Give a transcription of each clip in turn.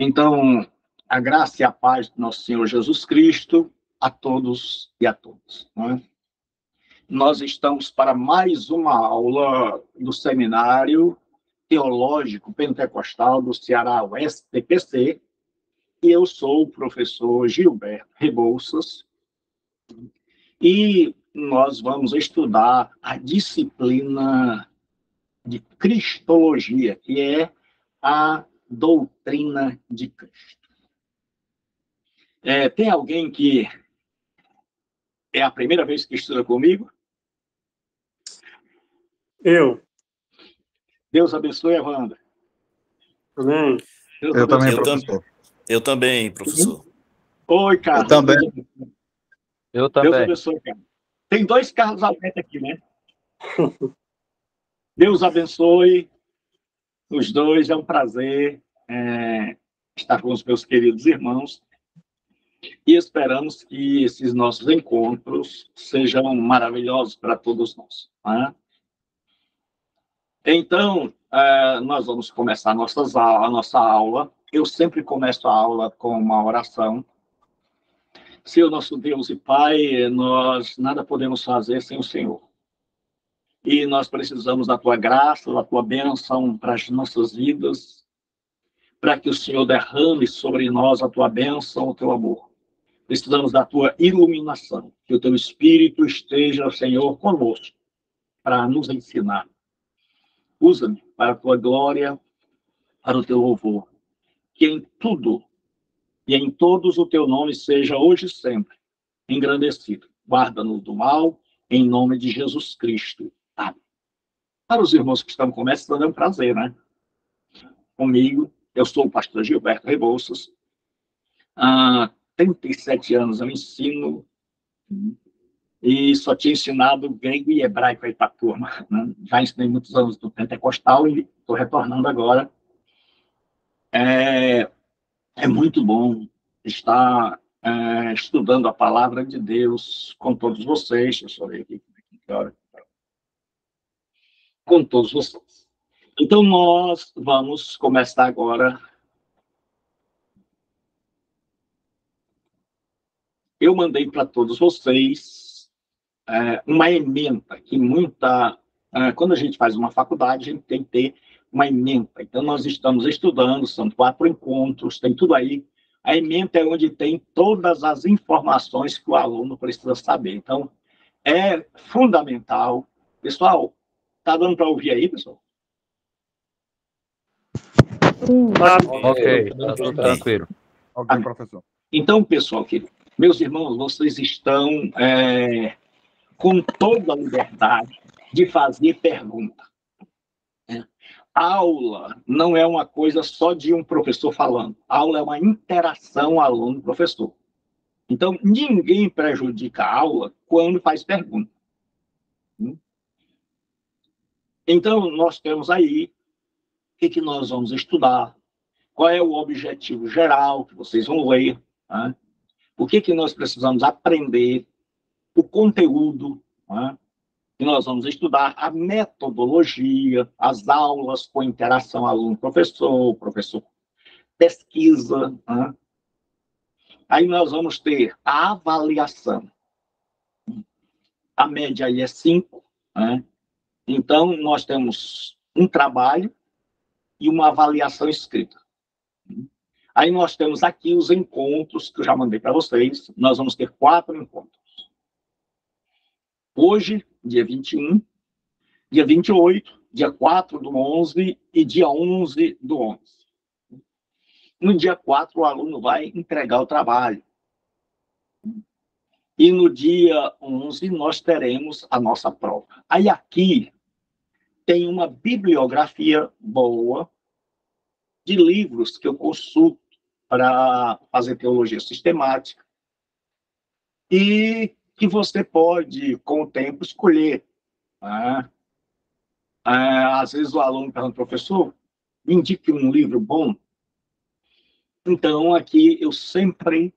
Então, a graça e a paz do nosso Senhor Jesus Cristo a todos e a todas. Não é? Nós estamos para mais uma aula do Seminário Teológico Pentecostal do Ceará, o STPC, e eu sou o professor Gilberto Rebouças, e nós vamos estudar a disciplina de Cristologia, que é a doutrina de Cristo. Tem alguém que é a primeira vez que estuda comigo? Eu. Deus abençoe, Evandro. Amém. Eu também, professor. Eu também, professor. Oi, Carlos. Eu também. Eu também. Deus abençoe, Carlos. Tem dois Carlos Alberto aqui, né? Deus abençoe os dois. É um prazer estar com os meus queridos irmãos. E esperamos que esses nossos encontros sejam maravilhosos para todos nós. Né? Então, nós vamos começar a nossa aula. Eu sempre começo a aula com uma oração. Senhor, nosso Deus e Pai, nós nada podemos fazer sem o Senhor. E nós precisamos da Tua graça, da Tua bênção para as nossas vidas, para que o Senhor derrame sobre nós a Tua bênção, o Teu amor. Precisamos da Tua iluminação, que o Teu Espírito esteja, Senhor, conosco, para nos ensinar. Usa-me para a Tua glória, para o Teu louvor. Que em tudo e em todos o Teu nome seja hoje e sempre engrandecido. Guarda-nos do mal, em nome de Jesus Cristo. Amém. Para os irmãos que estão começando, é um prazer, né? Comigo, eu sou o pastor Gilberto Rebouças. Há 37 anos eu ensino e só tinha ensinado grego e hebraico aí para a turma. Né? Já ensinei muitos anos do pentecostal e estou retornando agora. É muito bom estar estudando a palavra de Deus com todos vocês. Deixa eu ver aqui que hora. Com todos vocês. Então, nós vamos começar agora. Eu mandei para todos vocês uma ementa, que quando a gente faz uma faculdade, a gente tem que ter uma ementa. Então, nós estamos estudando, são 4 encontros, tem tudo aí. A ementa é onde tem todas as informações que o aluno precisa saber. Então, é fundamental. Pessoal, está dando para ouvir aí, pessoal? Ok, tudo tranquilo. Ok, professor. Então, pessoal, meus irmãos, vocês estão com toda a liberdade de fazer pergunta. Aula não é uma coisa só de um professor falando. Aula é uma interação aluno-professor. Então, ninguém prejudica a aula quando faz pergunta. Então, nós temos aí o que nós vamos estudar, qual é o objetivo geral que vocês vão ler, né? O que nós precisamos aprender, o conteúdo, né? E nós vamos estudar a metodologia, as aulas com interação aluno-professor, professor pesquisa. Né? Aí nós vamos ter a avaliação. A média aí é 5. Né? Então, nós temos um trabalho e uma avaliação escrita. Aí nós temos aqui os encontros que eu já mandei para vocês. Nós vamos ter 4 encontros. Hoje, dia 21, dia 28, dia 4 do 11 e dia 11 do 11. No dia 4, o aluno vai entregar o trabalho. E no dia 11, nós teremos a nossa prova. Aí aqui tem uma bibliografia boa de livros que eu consulto para fazer teologia sistemática e que você pode, com o tempo, escolher. Né? Às vezes o aluno pergunta, professor, me indique um livro bom. Então, aqui eu sempre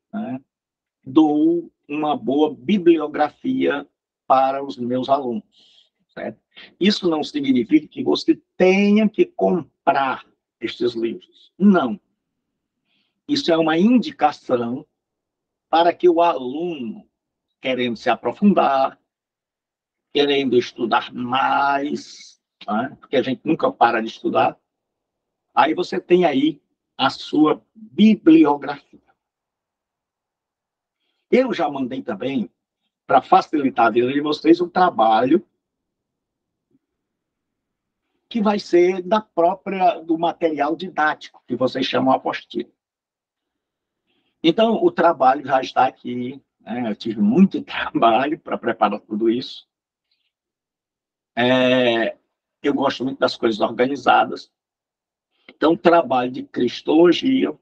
dou uma boa bibliografia para os meus alunos. Certo? Isso não significa que você tenha que comprar estes livros. Não. Isso é uma indicação para que o aluno, querendo se aprofundar, querendo estudar mais, né? Porque a gente nunca para de estudar, aí você tem aí a sua bibliografia. Eu já mandei também, para facilitar a vida de vocês, um trabalho que vai ser do material didático, que vocês chamam apostila. Então, o trabalho já está aqui, né? Eu tive muito trabalho para preparar tudo isso. Eu gosto muito das coisas organizadas. Então, trabalho de Cristologia,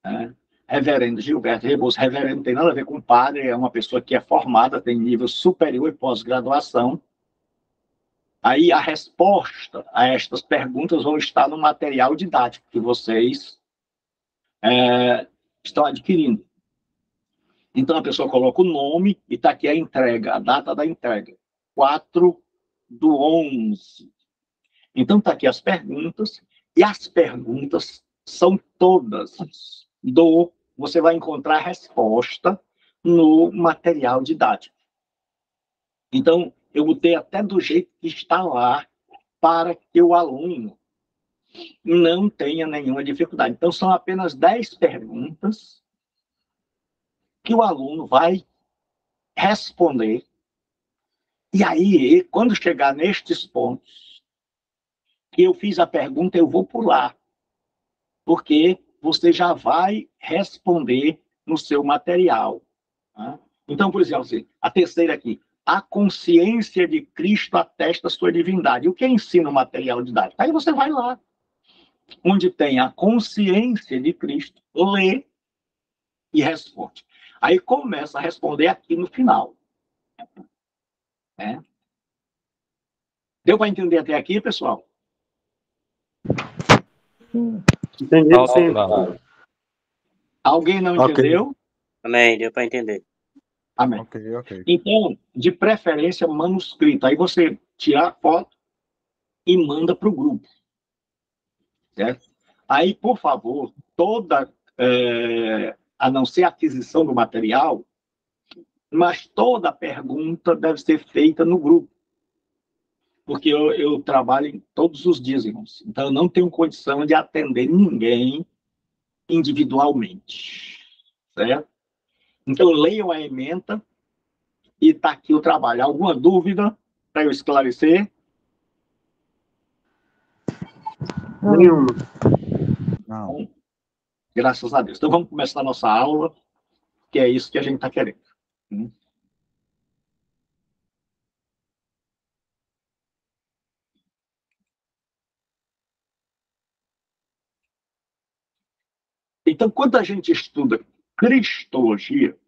né? Reverendo Gilberto Rebouças. Reverendo não tem nada a ver com padre, é uma pessoa que é formada, tem nível superior e pós-graduação. Aí a resposta a estas perguntas vão estar no material didático que vocês estão adquirindo. Então a pessoa coloca o nome e está aqui a entrega, a data da entrega, 4/11. Então está aqui as perguntas, e as perguntas são todas você vai encontrar a resposta no material didático. Então, eu botei até do jeito que está lá, para que o aluno não tenha nenhuma dificuldade. Então, são apenas 10 perguntas que o aluno vai responder. E aí, quando chegar nestes pontos, que eu fiz a pergunta, eu vou pular, porque você já vai responder no seu material. Tá? Então, por exemplo, a terceira aqui, a consciência de Cristo atesta a sua divindade. O que ensina o material didático? Aí você vai lá, onde tem a consciência de Cristo, lê e responde. Aí começa a responder aqui no final. Né? Deu para entender até aqui, pessoal? Entendi, sim. Alguém não entendeu? Amém, deu para entender. Amém. Ok. Então, de preferência, manuscrito. Aí você tira a foto e manda para o grupo. Certo? Aí, por favor, a não ser a aquisição do material, mas toda pergunta deve ser feita no grupo. Porque eu trabalho todos os dias, irmãos. Então, eu não tenho condição de atender ninguém individualmente. Certo? Então, leiam a ementa e está aqui o trabalho. Alguma dúvida para eu esclarecer? Nenhuma. Não. Graças a Deus. Então, vamos começar a nossa aula, que é isso que a gente está querendo. Então, quando a gente estuda Cristologia,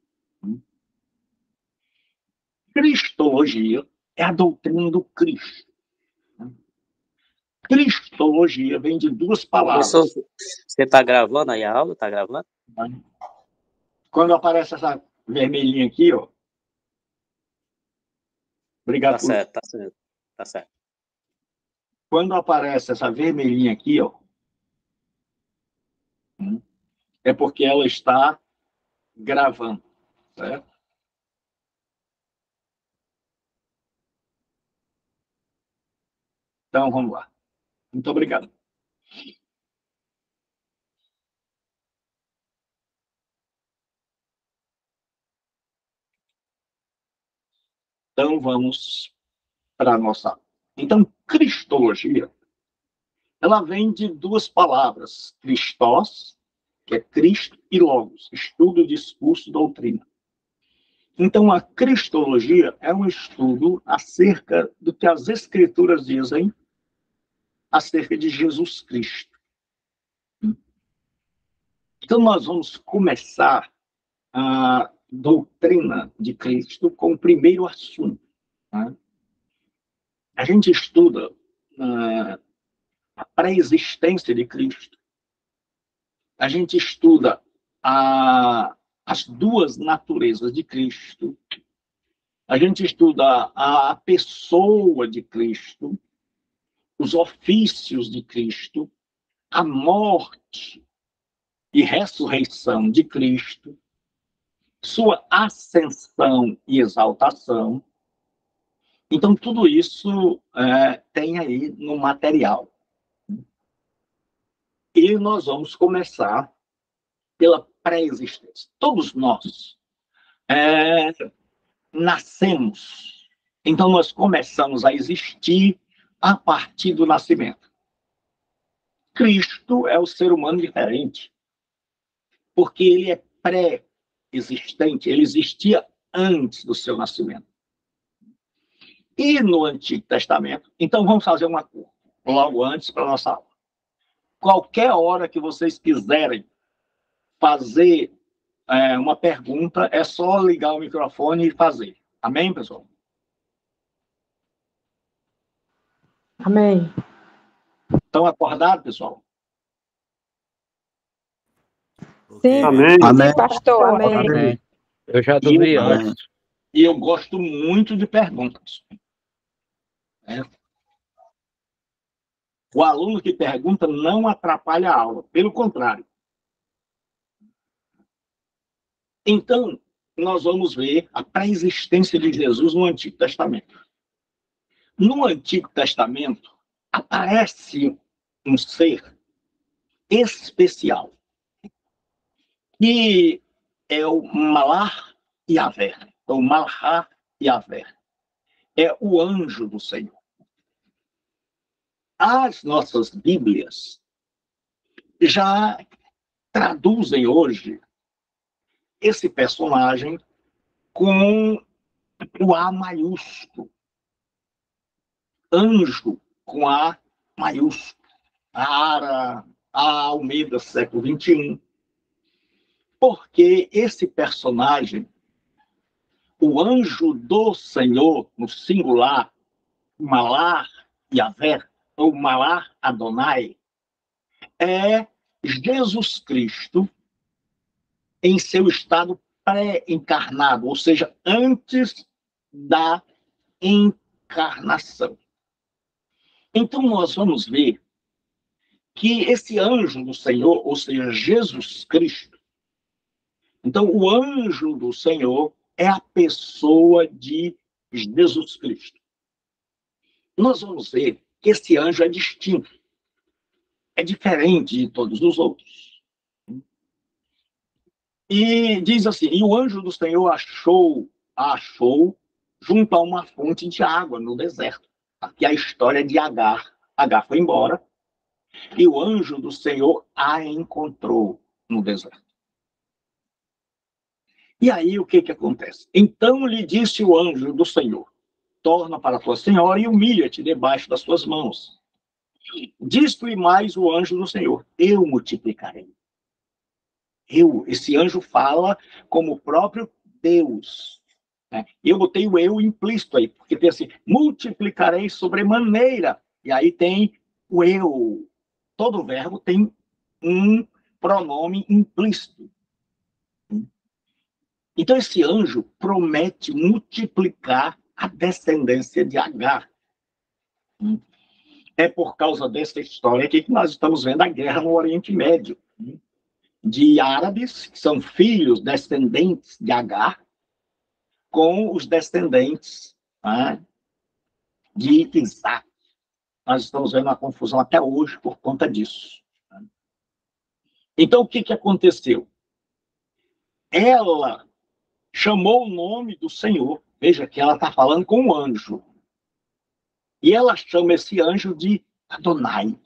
Cristologia é a doutrina do Cristo. Cristologia vem de duas palavras. Professor, você está gravando aí a aula? Está gravando? Quando aparece essa vermelhinha aqui, ó. Obrigado. Tá certo. Quando aparece essa vermelhinha aqui, ó, é porque ela está gravando, certo? Então, vamos lá. Muito obrigado. Então, vamos para a nossa... Então, Cristologia, ela vem de duas palavras. Christos, que é Cristo, e Logos, estudo, discurso, doutrina. Então, a Cristologia é um estudo acerca do que as Escrituras dizem acerca de Jesus Cristo. Então, nós vamos começar a doutrina de Cristo com o primeiro assunto. Né? A gente estuda a pré-existência de Cristo. A gente estuda as duas naturezas de Cristo. A gente estuda a pessoa de Cristo, os ofícios de Cristo, a morte e ressurreição de Cristo, sua ascensão e exaltação. Então, tudo isso tem aí no material. E nós vamos começar pela pré-existência. Todos nós nascemos. Então, nós começamos a existir a partir do nascimento. Cristo é o ser humano diferente, porque ele é pré-existente, ele existia antes do seu nascimento. E no Antigo Testamento, então vamos fazer uma coisa, logo antes para a nossa aula. Qualquer hora que vocês quiserem fazer uma pergunta, é só ligar o microfone e fazer. Amém, pessoal? Amém. Estão acordados, pessoal? Sim, Amém. sim, pastor, amém. Amém. Eu já dormi antes. E eu gosto muito de perguntas. O aluno que pergunta não atrapalha a aula, pelo contrário. Então, nós vamos ver a pré-existência de Jesus no Antigo Testamento. No Antigo Testamento, aparece um ser especial, que é o Malar Yahvé, o Malhar Yahvé. É o anjo do Senhor. As nossas Bíblias já traduzem hoje esse personagem com o A maiúsculo. Anjo com A maiúsculo. A Almeida, século XXI. Porque esse personagem, o anjo do Senhor, no singular, Malar Yahvé, ou Malar Adonai, é Jesus Cristo em seu estado pré-encarnado, ou seja, antes da encarnação. Então, nós vamos ver que esse anjo do Senhor, ou seja, Jesus Cristo, então, o anjo do Senhor é a pessoa de Jesus Cristo. Nós vamos ver que esse anjo é distinto, é diferente de todos os outros. E diz assim, e o anjo do Senhor achou junto a uma fonte de água no deserto. Aqui é a história de Agar. Agar foi embora e o anjo do Senhor a encontrou no deserto. E aí o que acontece? Então lhe disse o anjo do Senhor, torna para tua senhora e humilha-te debaixo das suas mãos. Diz-lhe mais o anjo do Senhor, eu multiplicarei. Esse anjo fala como o próprio Deus. Né? Eu botei o eu implícito aí, porque tem assim, multiplicarei sobremaneira. E aí tem o eu. Todo verbo tem um pronome implícito. Então esse anjo promete multiplicar a descendência de Agar. É por causa dessa história aqui que nós estamos vendo a guerra no Oriente Médio. De árabes, que são filhos descendentes de Agar, com os descendentes de Isaac. Nós estamos vendo uma confusão até hoje por conta disso. Então, o que aconteceu? Ela chamou o nome do Senhor. Veja que ela está falando com um anjo. E ela chama esse anjo de Adonai,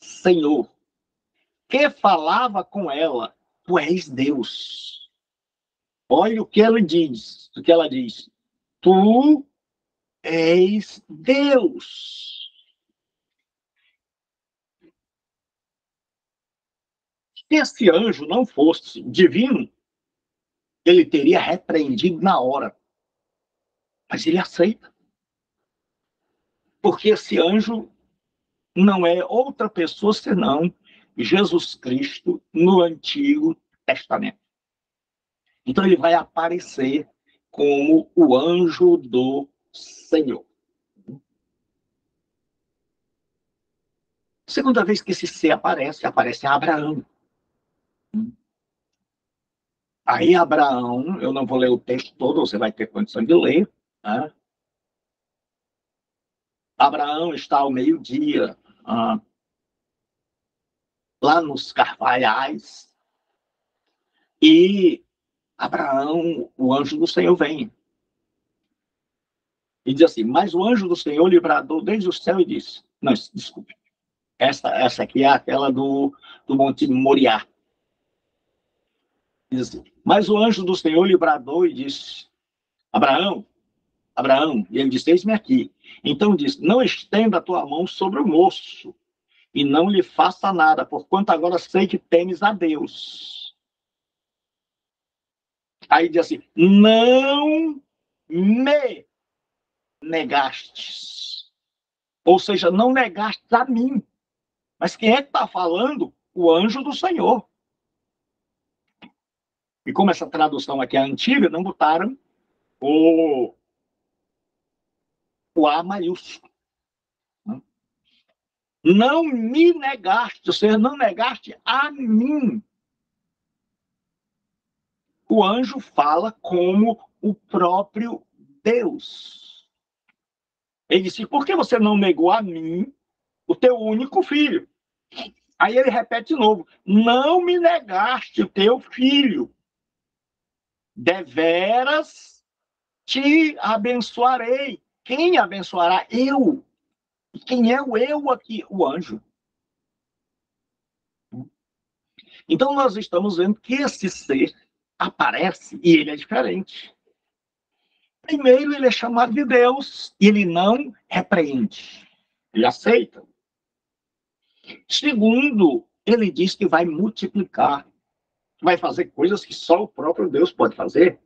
Senhor, que falava com ela, tu és Deus. Olha o que ela diz, tu és Deus. Se esse anjo não fosse divino, ele teria repreendido na hora. Mas ele aceita. Porque esse anjo não é outra pessoa senão Jesus Cristo no Antigo Testamento. Então ele vai aparecer como o anjo do Senhor. Segunda vez que esse ser aparece a Abraão. Aí Abraão, eu não vou ler o texto todo, você vai ter condição de ler, né? Abraão está ao meio-dia, lá nos Carvalhais, e Abraão, o anjo do Senhor vem. E diz assim, mas o anjo do Senhor lhe bradou desde o céu e disse, não, desculpe, essa aqui é aquela do Monte Moriá. Diz assim, mas o anjo do Senhor lhe bradou e disse, Abraão, Abraão, e ele disse, eis-me aqui. Então disse, não estenda a tua mão sobre o moço, e não lhe faça nada, porquanto agora sei que temes a Deus. Aí diz assim, não me negastes. Ou seja, não negastes a mim. Mas quem é que está falando? O anjo do Senhor. E como essa tradução aqui é antiga, não botaram o A maiúsculo. Não me negaste, ou seja, não negaste a mim. O anjo fala como o próprio Deus. Ele disse, por que você não negou a mim, o teu único filho? Aí ele repete de novo, não me negaste o teu filho. Deveras te abençoarei. Quem abençoará? Eu. E quem é o eu aqui? O anjo. Então nós estamos vendo que esse ser aparece e ele é diferente. Primeiro, ele é chamado de Deus e ele não repreende. Ele aceita. Segundo, ele diz que vai multiplicar. Vai fazer coisas que só o próprio Deus pode fazer.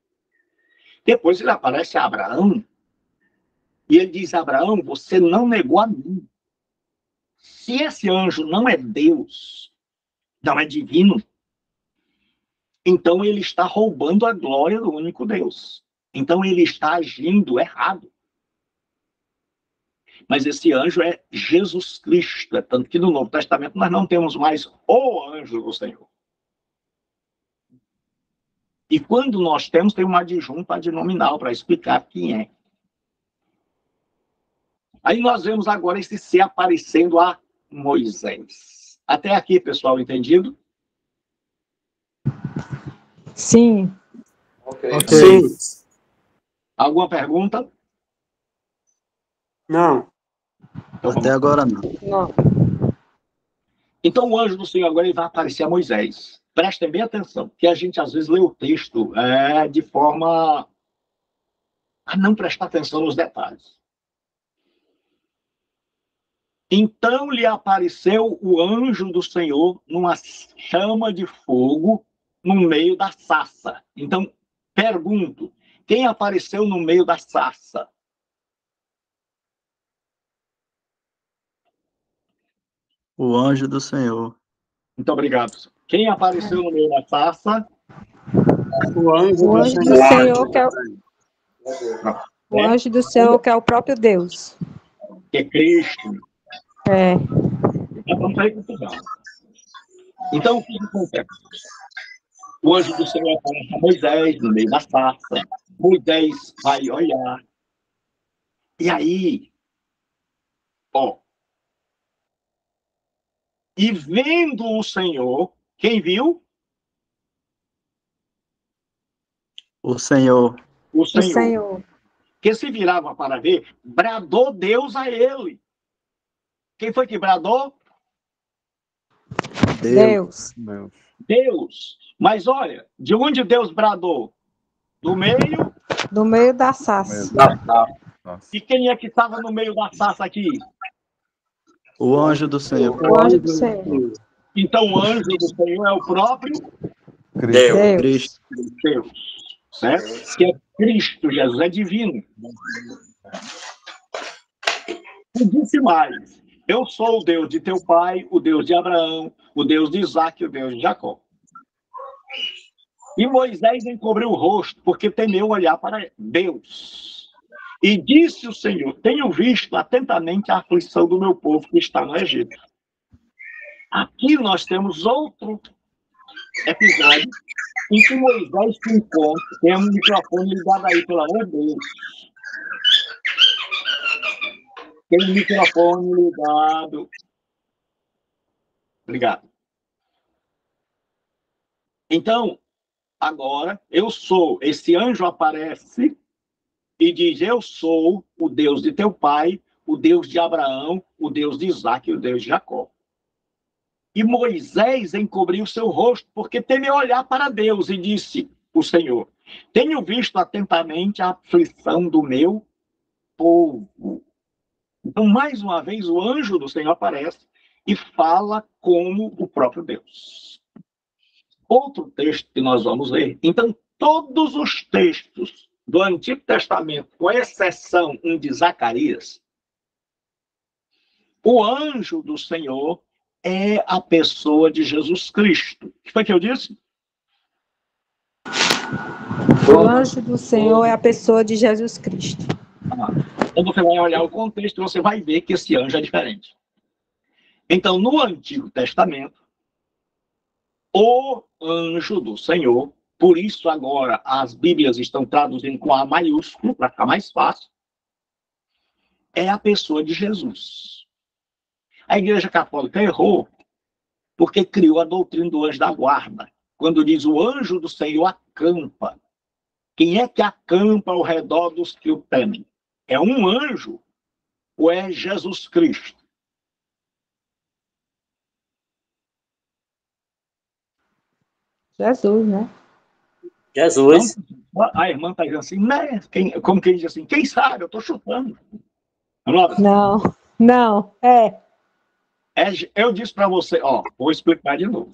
Depois ele aparece a Abraão. E ele diz, Abraão, você não negou a mim. Se esse anjo não é Deus, não é divino, então ele está roubando a glória do único Deus. Então ele está agindo errado. Mas esse anjo é Jesus Cristo. Tanto que no Novo Testamento nós não temos mais o anjo do Senhor. E quando nós temos, tem uma adjunta adnominal para explicar quem é. Aí nós vemos agora esse ser aparecendo a Moisés. Até aqui, pessoal, entendido? Sim. Ok. Sim. Alguma pergunta? Não. Então, Até agora não. Não. Então o anjo do Senhor agora ele vai aparecer a Moisés. Prestem bem atenção, que a gente às vezes lê o texto de forma a não prestar atenção nos detalhes. Então lhe apareceu o anjo do Senhor numa chama de fogo no meio da sarça. Então, pergunto, quem apareceu no meio da sarça? O anjo do Senhor. Muito obrigado. Quem apareceu no meio da sarça? O anjo O do anjo do Senhor. Senhor, que é o anjo do Senhor, que é o próprio Deus. Que é Cristo. É. Vamos aí confusão. Então, o que acontece? O anjo do Senhor aparece a Moisés no meio da sarça. Moisés vai olhar. E aí, e vendo o Senhor, quem viu? O Senhor. O O Senhor. Que se virava para ver, bradou Deus a ele. Quem foi que bradou? Deus. Deus. Mas olha, de onde Deus bradou? Do meio? Do meio da sarça. E quem é que estava no meio da sarça aqui? O anjo do Senhor. O anjo do Senhor. Então o anjo do Senhor é o próprio Deus. Cristo. Deus. Certo? Que é Cristo, Jesus é divino. E disse mais, eu sou o Deus de teu pai, o Deus de Abraão, o Deus de Isaque, o Deus de Jacó. E Moisés encobriu o rosto, porque temeu olhar para Deus. E disse o Senhor, tenho visto atentamente a aflição do meu povo que está no Egito. Aqui nós temos outro episódio em que Moisés se encontra, tem um microfone ligado aí, pelo amor de Deus. Tem um microfone ligado. Obrigado. Então, agora, esse anjo aparece e diz, eu sou o Deus de teu pai, o Deus de Abraão, o Deus de Isaque e o Deus de Jacó. E Moisés encobriu seu rosto, porque temeu olhar para Deus, e disse o Senhor, tenho visto atentamente a aflição do meu povo. Então, mais uma vez, o anjo do Senhor aparece e fala como o próprio Deus. Outro texto que nós vamos ler. Então, todos os textos do Antigo Testamento, com exceção de Zacarias, o anjo do Senhor é a pessoa de Jesus Cristo. O que foi que eu disse? O anjo do Senhor é a pessoa de Jesus Cristo. Então você vai olhar o contexto e você vai ver que esse anjo é diferente. Então, no Antigo Testamento, o anjo do Senhor, por isso agora as Bíblias estão traduzindo com A maiúsculo, para ficar mais fácil, é a pessoa de Jesus. A Igreja Católica errou porque criou a doutrina do anjo da guarda. Quando diz o anjo do Senhor acampa. Quem é que acampa ao redor dos que o temem? É um anjo ou é Jesus Cristo? Jesus, né? Jesus. Então, a irmã está dizendo assim, né? Como quem diz assim, quem sabe? Eu estou chutando. Não, Eu disse para você, vou explicar de novo.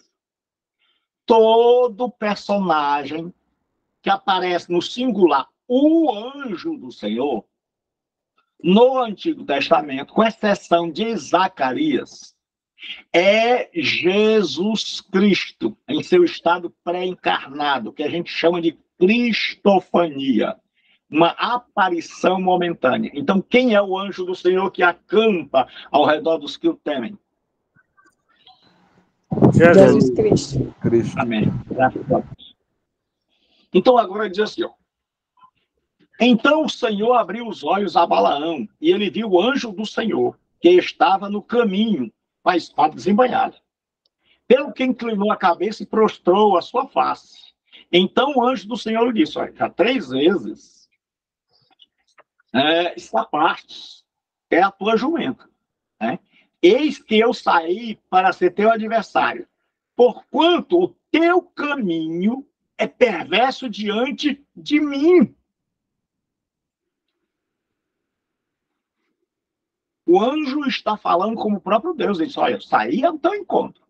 Todo personagem que aparece no singular, o anjo do Senhor, no Antigo Testamento, com exceção de Zacarias, é Jesus Cristo, em seu estado pré-encarnado, que a gente chama de cristofania, uma aparição momentânea. Então, quem é o anjo do Senhor que acampa ao redor dos que o temem? Jesus Cristo. Amém. Graças a Deus. Então, agora diz assim, então o Senhor abriu os olhos a Balaão, e ele viu o anjo do Senhor, que estava no caminho, com a espada desembainhada. Pelo que inclinou a cabeça e prostrou a sua face. Então o anjo do Senhor lhe disse, já 3 vezes, esta parte é a tua jumenta. Né? Eis que eu saí para ser teu adversário, porquanto o teu caminho é perverso diante de mim. O anjo está falando como o próprio Deus. Ele diz, olha, eu saí ao teu encontro.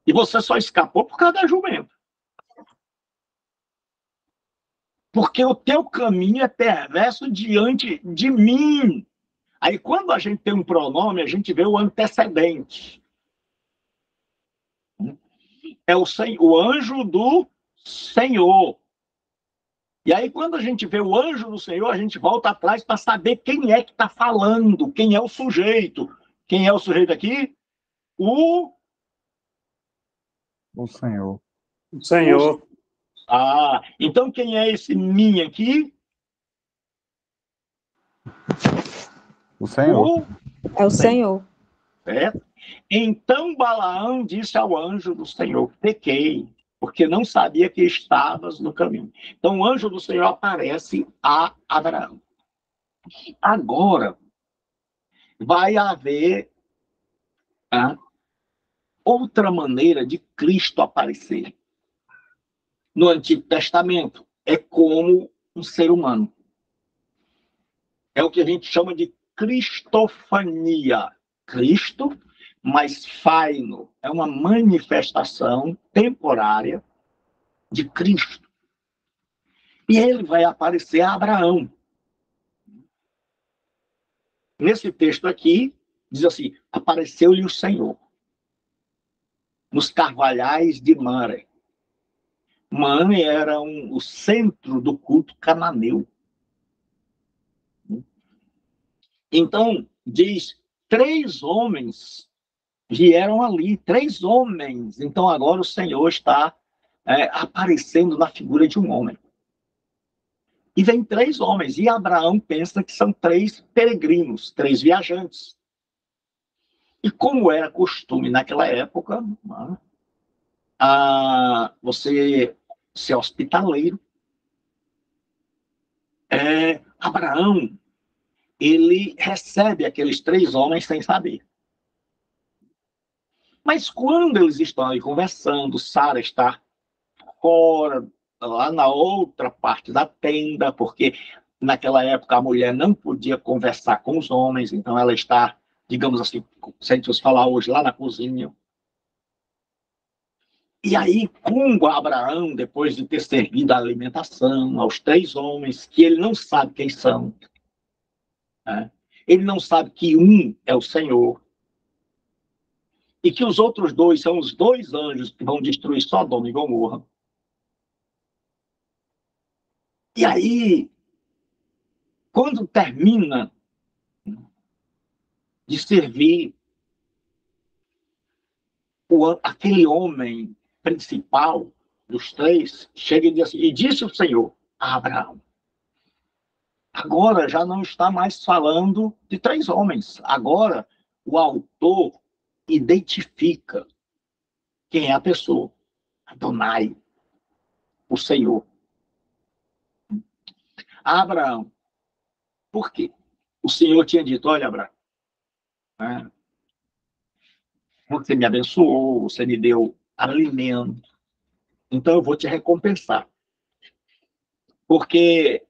E você só escapou por causa da jumenta. Porque o teu caminho é perverso diante de mim. Aí, quando a gente tem um pronome, a gente vê o antecedente. É o anjo do Senhor. E aí, quando a gente vê o anjo do Senhor, a gente volta atrás para saber quem é que está falando, quem é o sujeito. Quem é o sujeito aqui? O Senhor. O Senhor. Então quem é esse mim aqui? O Senhor. É o Senhor. Certo? Então Balaão disse ao anjo do Senhor, pequei, porque não sabia que estavas no caminho. Então o anjo do Senhor aparece a Abraão. Agora, vai haver outra maneira de Cristo aparecer. No Antigo Testamento, é como um ser humano. É o que a gente chama de cristofania. Cristo, mas faino. É uma manifestação temporária de Cristo. E ele vai aparecer a Abraão. Nesse texto aqui, diz assim, apareceu-lhe o Senhor nos carvalhais de Mamre. Mamre era o centro do culto cananeu. Então, diz, 3 homens vieram ali 3 homens. Então agora o Senhor está aparecendo na figura de um homem. E vem 3 homens, e Abraão pensa que são 3 peregrinos, 3 viajantes. E como era costume naquela época, você ser hospitaleiro, Abraão, ele recebe aqueles 3 homens sem saber. Mas quando eles estão aí conversando, Sara está fora, lá na outra parte da tenda, porque naquela época a mulher não podia conversar com os homens, então ela está, digamos assim, se a gente fosse falar hoje, lá na cozinha. E aí, como Abraão, depois de ter servido a alimentação aos 3 homens, que ele não sabe quem são, ele não sabe que um é o Senhor, e que os outros 2 são os 2 anjos que vão destruir Sodoma e Gomorra. E aí, quando termina de servir aquele homem principal dos 3, chega e diz assim, e disse o Senhor a Abraão, agora já não está mais falando de 3 homens, agora o autor identifica quem é a pessoa, Adonai, o Senhor. Abraão, por quê? O Senhor tinha dito, olha, Abraão, você me abençoou, você me deu alimento, então eu vou te recompensar. Porque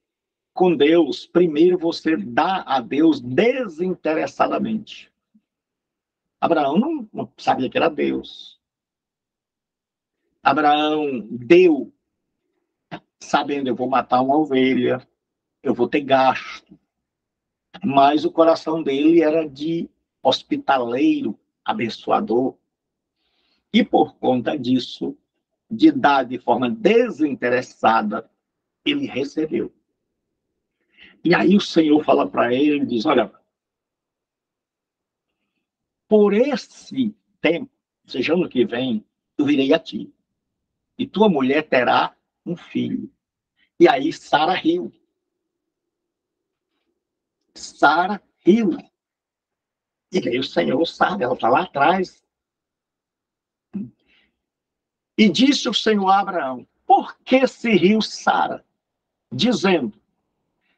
com Deus, primeiro você dá a Deus desinteressadamente. Abraão não sabia que era Deus. Abraão deu, sabendo, eu vou matar uma ovelha, eu vou ter gasto. Mas o coração dele era de hospitaleiro, abençoador. E por conta disso, de dar de forma desinteressada, ele recebeu. E aí o Senhor fala para ele, diz, olha, por esse tempo, seja ano que vem, eu virei a ti. E tua mulher terá um filho. E aí Sara riu. Sara riu. E aí o Senhor sabe, ela está lá atrás. E disse o Senhor a Abraão, por que se riu Sara? Dizendo,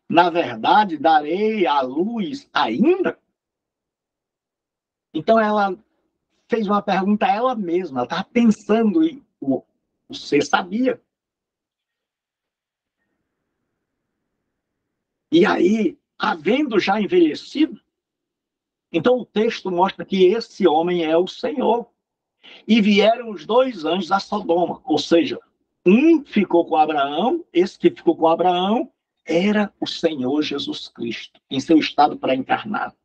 na verdade, darei à luz ainda? Então ela fez uma pergunta a ela mesma, ela estava pensando, e você sabia. E aí, havendo já envelhecido, então o texto mostra que esse homem é o Senhor. E vieram os 2 anjos a Sodoma, ou seja, um ficou com Abraão, esse que ficou com Abraão era o Senhor Jesus Cristo, em seu estado pré-encarnado.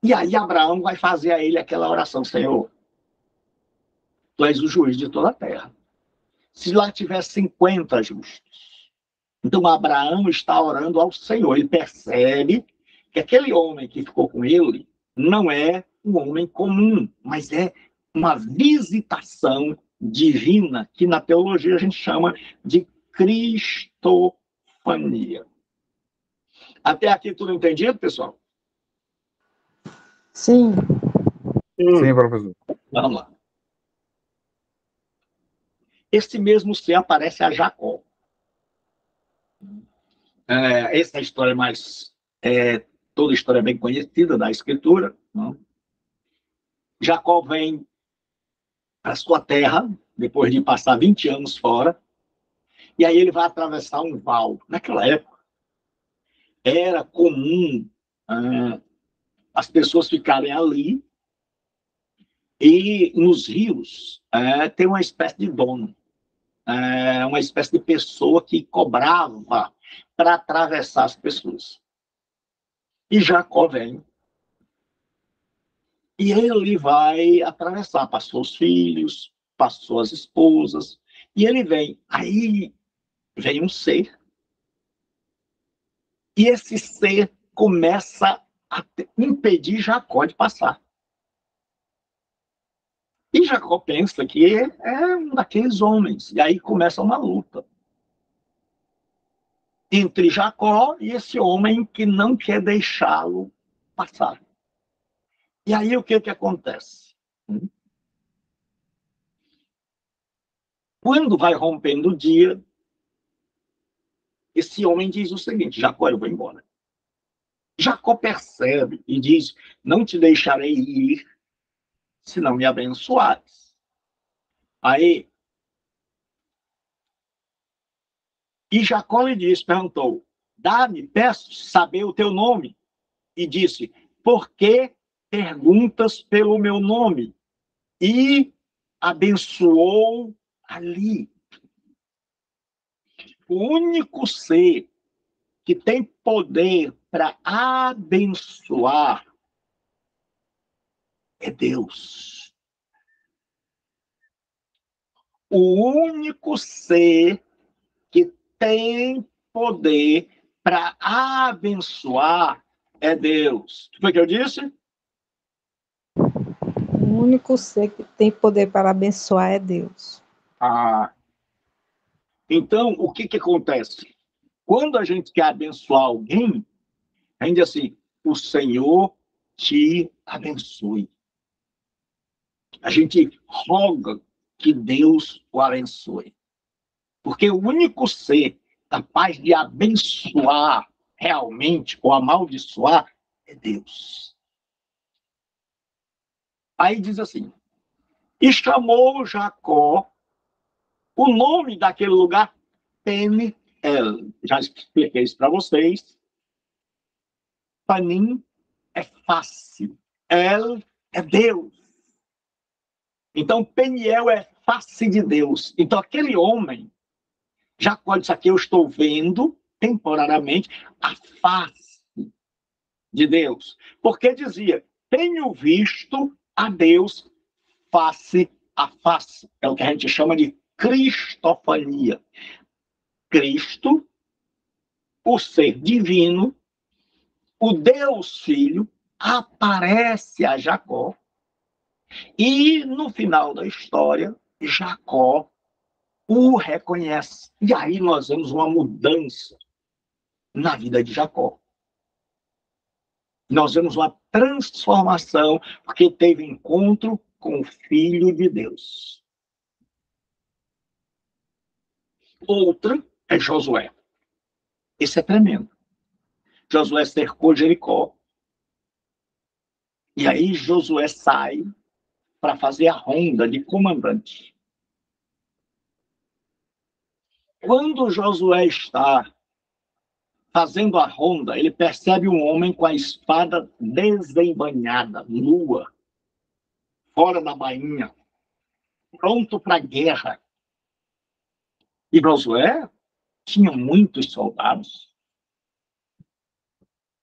E aí Abraão vai fazer a ele aquela oração, Senhor, tu és o juiz de toda a terra. Se lá tiver 50 justos, então Abraão está orando ao Senhor, ele percebe que aquele homem que ficou com ele não é um homem comum, mas é uma visitação divina, que na teologia a gente chama de cristofania. Até aqui tudo entendido, pessoal? Sim. Sim, professor. Vamos lá. Esse mesmo ser aparece a Jacó. Essa história mais... toda história bem conhecida da Escritura. Não? Jacó vem para sua terra, depois de passar 20 anos fora, e aí ele vai atravessar um val. Naquela época, era comum as pessoas ficarem ali e nos rios tem uma espécie de dono, uma espécie de pessoa que cobrava para atravessar as pessoas. E Jacó vem. E ele vai atravessar, passou os filhos, passou as esposas, e ele vem. Aí vem um ser. E esse ser começa a impedir Jacó de passar. E Jacó pensa que é um daqueles homens. E aí começa uma luta entre Jacó e esse homem que não quer deixá-lo passar. E aí o que acontece? Quando vai rompendo o dia, esse homem diz o seguinte: Jacó, eu vou embora. Jacó percebe e diz: não te deixarei ir se não me abençoares. Aí, e Jacó lhe disse, perguntou: dá-me, peço, saber o teu nome. E disse: por que perguntas pelo meu nome? E abençoou ali. O único ser que tem poder para abençoar é Deus. O único ser que tem poder para abençoar é Deus. O que foi que eu disse? O único ser que tem poder para abençoar é Deus. Então, o que acontece? Quando a gente quer abençoar alguém, a gente diz assim: o Senhor te abençoe. A gente roga que Deus o abençoe. Porque o único ser capaz de abençoar realmente ou amaldiçoar é Deus. Aí diz assim: e chamou Jacó o nome daquele lugar Peniel. Já expliquei isso para vocês. Panim é face. El é Deus. Então, Peniel é face de Deus. Então, aquele homem, Jacó disse aqui: eu estou vendo temporariamente a face de Deus. Porque dizia: tenho visto a Deus face a face. É o que a gente chama de cristofania. Cristo, o ser divino, o Deus Filho, aparece a Jacó. E no final da história, Jacó o reconhece. E aí nós vemos uma mudança na vida de Jacó. Nós vemos uma transformação, porque teve encontro com o Filho de Deus. Outra é Josué. Esse é tremendo. Josué cercou Jericó. E aí Josué sai para fazer a ronda de comandante. Quando Josué está fazendo a ronda, ele percebe um homem com a espada desembainhada, nua, fora da bainha, pronto para a guerra. E Josué tinha muitos soldados.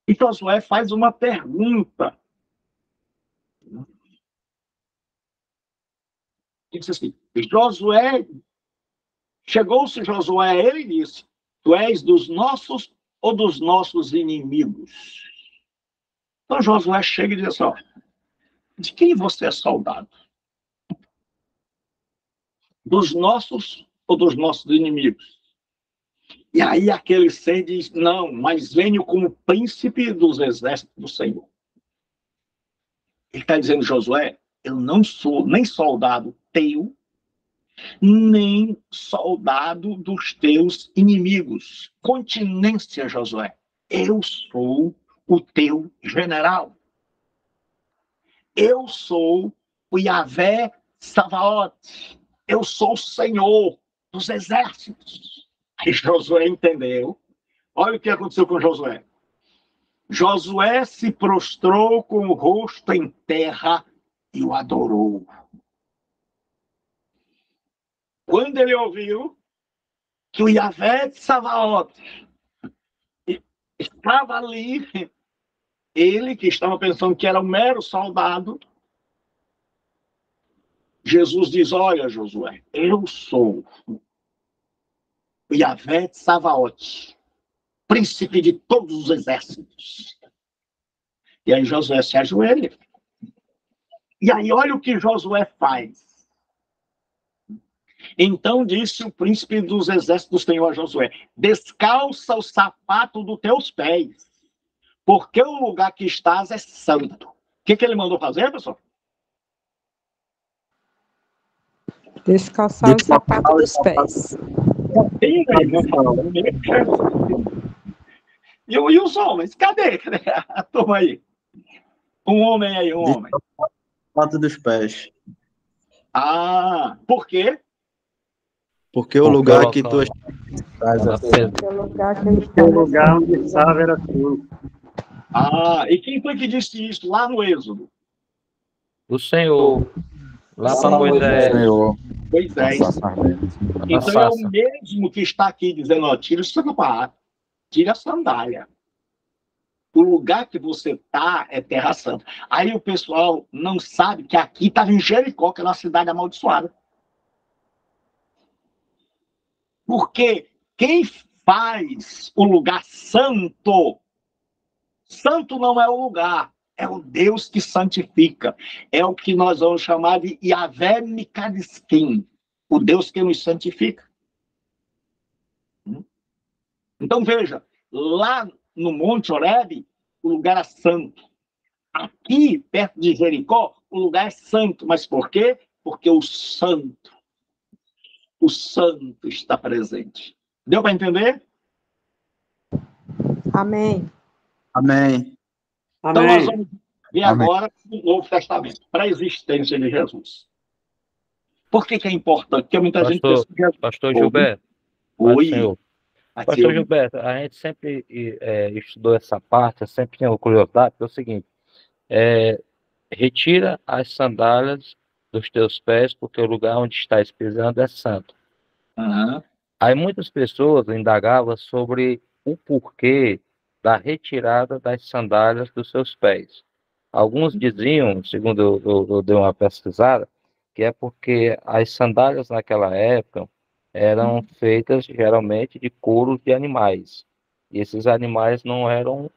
E Josué faz uma pergunta. Ele disse assim: Josué, chegou-se Josué a ele e disse: tu és dos nossos ou dos nossos inimigos? Então Josué chega e diz assim: ó, de quem você é soldado? Dos nossos ou dos nossos inimigos? E aí aquele ser diz: não, mas venho como príncipe dos exércitos do Senhor. Ele está dizendo: Josué, eu não sou nem soldado teu, nem soldado dos teus inimigos. Continência, Josué. Eu sou o teu general. Eu sou o Yahvé Savaoth. Eu sou o Senhor dos exércitos. Aí Josué entendeu. Olha o que aconteceu com Josué. Josué se prostrou com o rosto em terra e o adorou. Quando ele ouviu que o Yahvé Savaoth estava ali, ele que estava pensando que era um mero soldado, Jesus diz: olha, Josué, eu sou o Yahvé Savaoth, príncipe de todos os exércitos. E aí Josué se ajoelha E aí, olha o que Josué faz. Então disse o príncipe dos exércitos do Senhor a Josué: descalça o sapato dos teus pés, porque o lugar que estás é santo. O que ele mandou fazer, pessoal? Descalçar o sapato dos pés. E os homens? Cadê? A turma aí? Um homem aí, um homem. Sapato dos pés. Ah, por quê? Porque o lugar que tu estás O lugar onde estava era tudo. Ah, e quem foi que disse isso lá no Êxodo? O Senhor. Lá para Sim, Moisés. Senhor. Moisés. Então é o mesmo que está aqui dizendo, ó, tira o sapato, tira a sandália. O lugar que você está é terra santa. Aí o pessoal não sabe que aqui estava em Jericó, que é uma cidade amaldiçoada. Porque quem faz o lugar santo, santo não é o lugar, é o Deus que santifica. É o que nós vamos chamar de Yahvé Mikadiskim, o Deus que nos santifica. Então veja, lá no Monte Horebe, o lugar é santo. Aqui, perto de Jericó, o lugar é santo. Mas por quê? Porque o santo está presente. Deu para entender? Amém. Amém. Então nós Amém. vamos ver Amém. agora o Novo Testamento, para a existência de Jesus. Por que é importante? Porque muita gente pensa que Jesus... Pastor Gilberto. Oi. Senhor. Aqui, Pastor Gilberto, a gente sempre estudou essa parte, eu sempre tinha curiosidade, é o seguinte, retira as sandálias dos teus pés, porque o lugar onde estás pisando é santo. Uhum. Aí muitas pessoas indagavam sobre o porquê da retirada das sandálias dos seus pés. Alguns diziam, segundo eu dei uma pesquisada, que é porque as sandálias naquela época eram feitas geralmente de couros de animais. E esses animais não eram,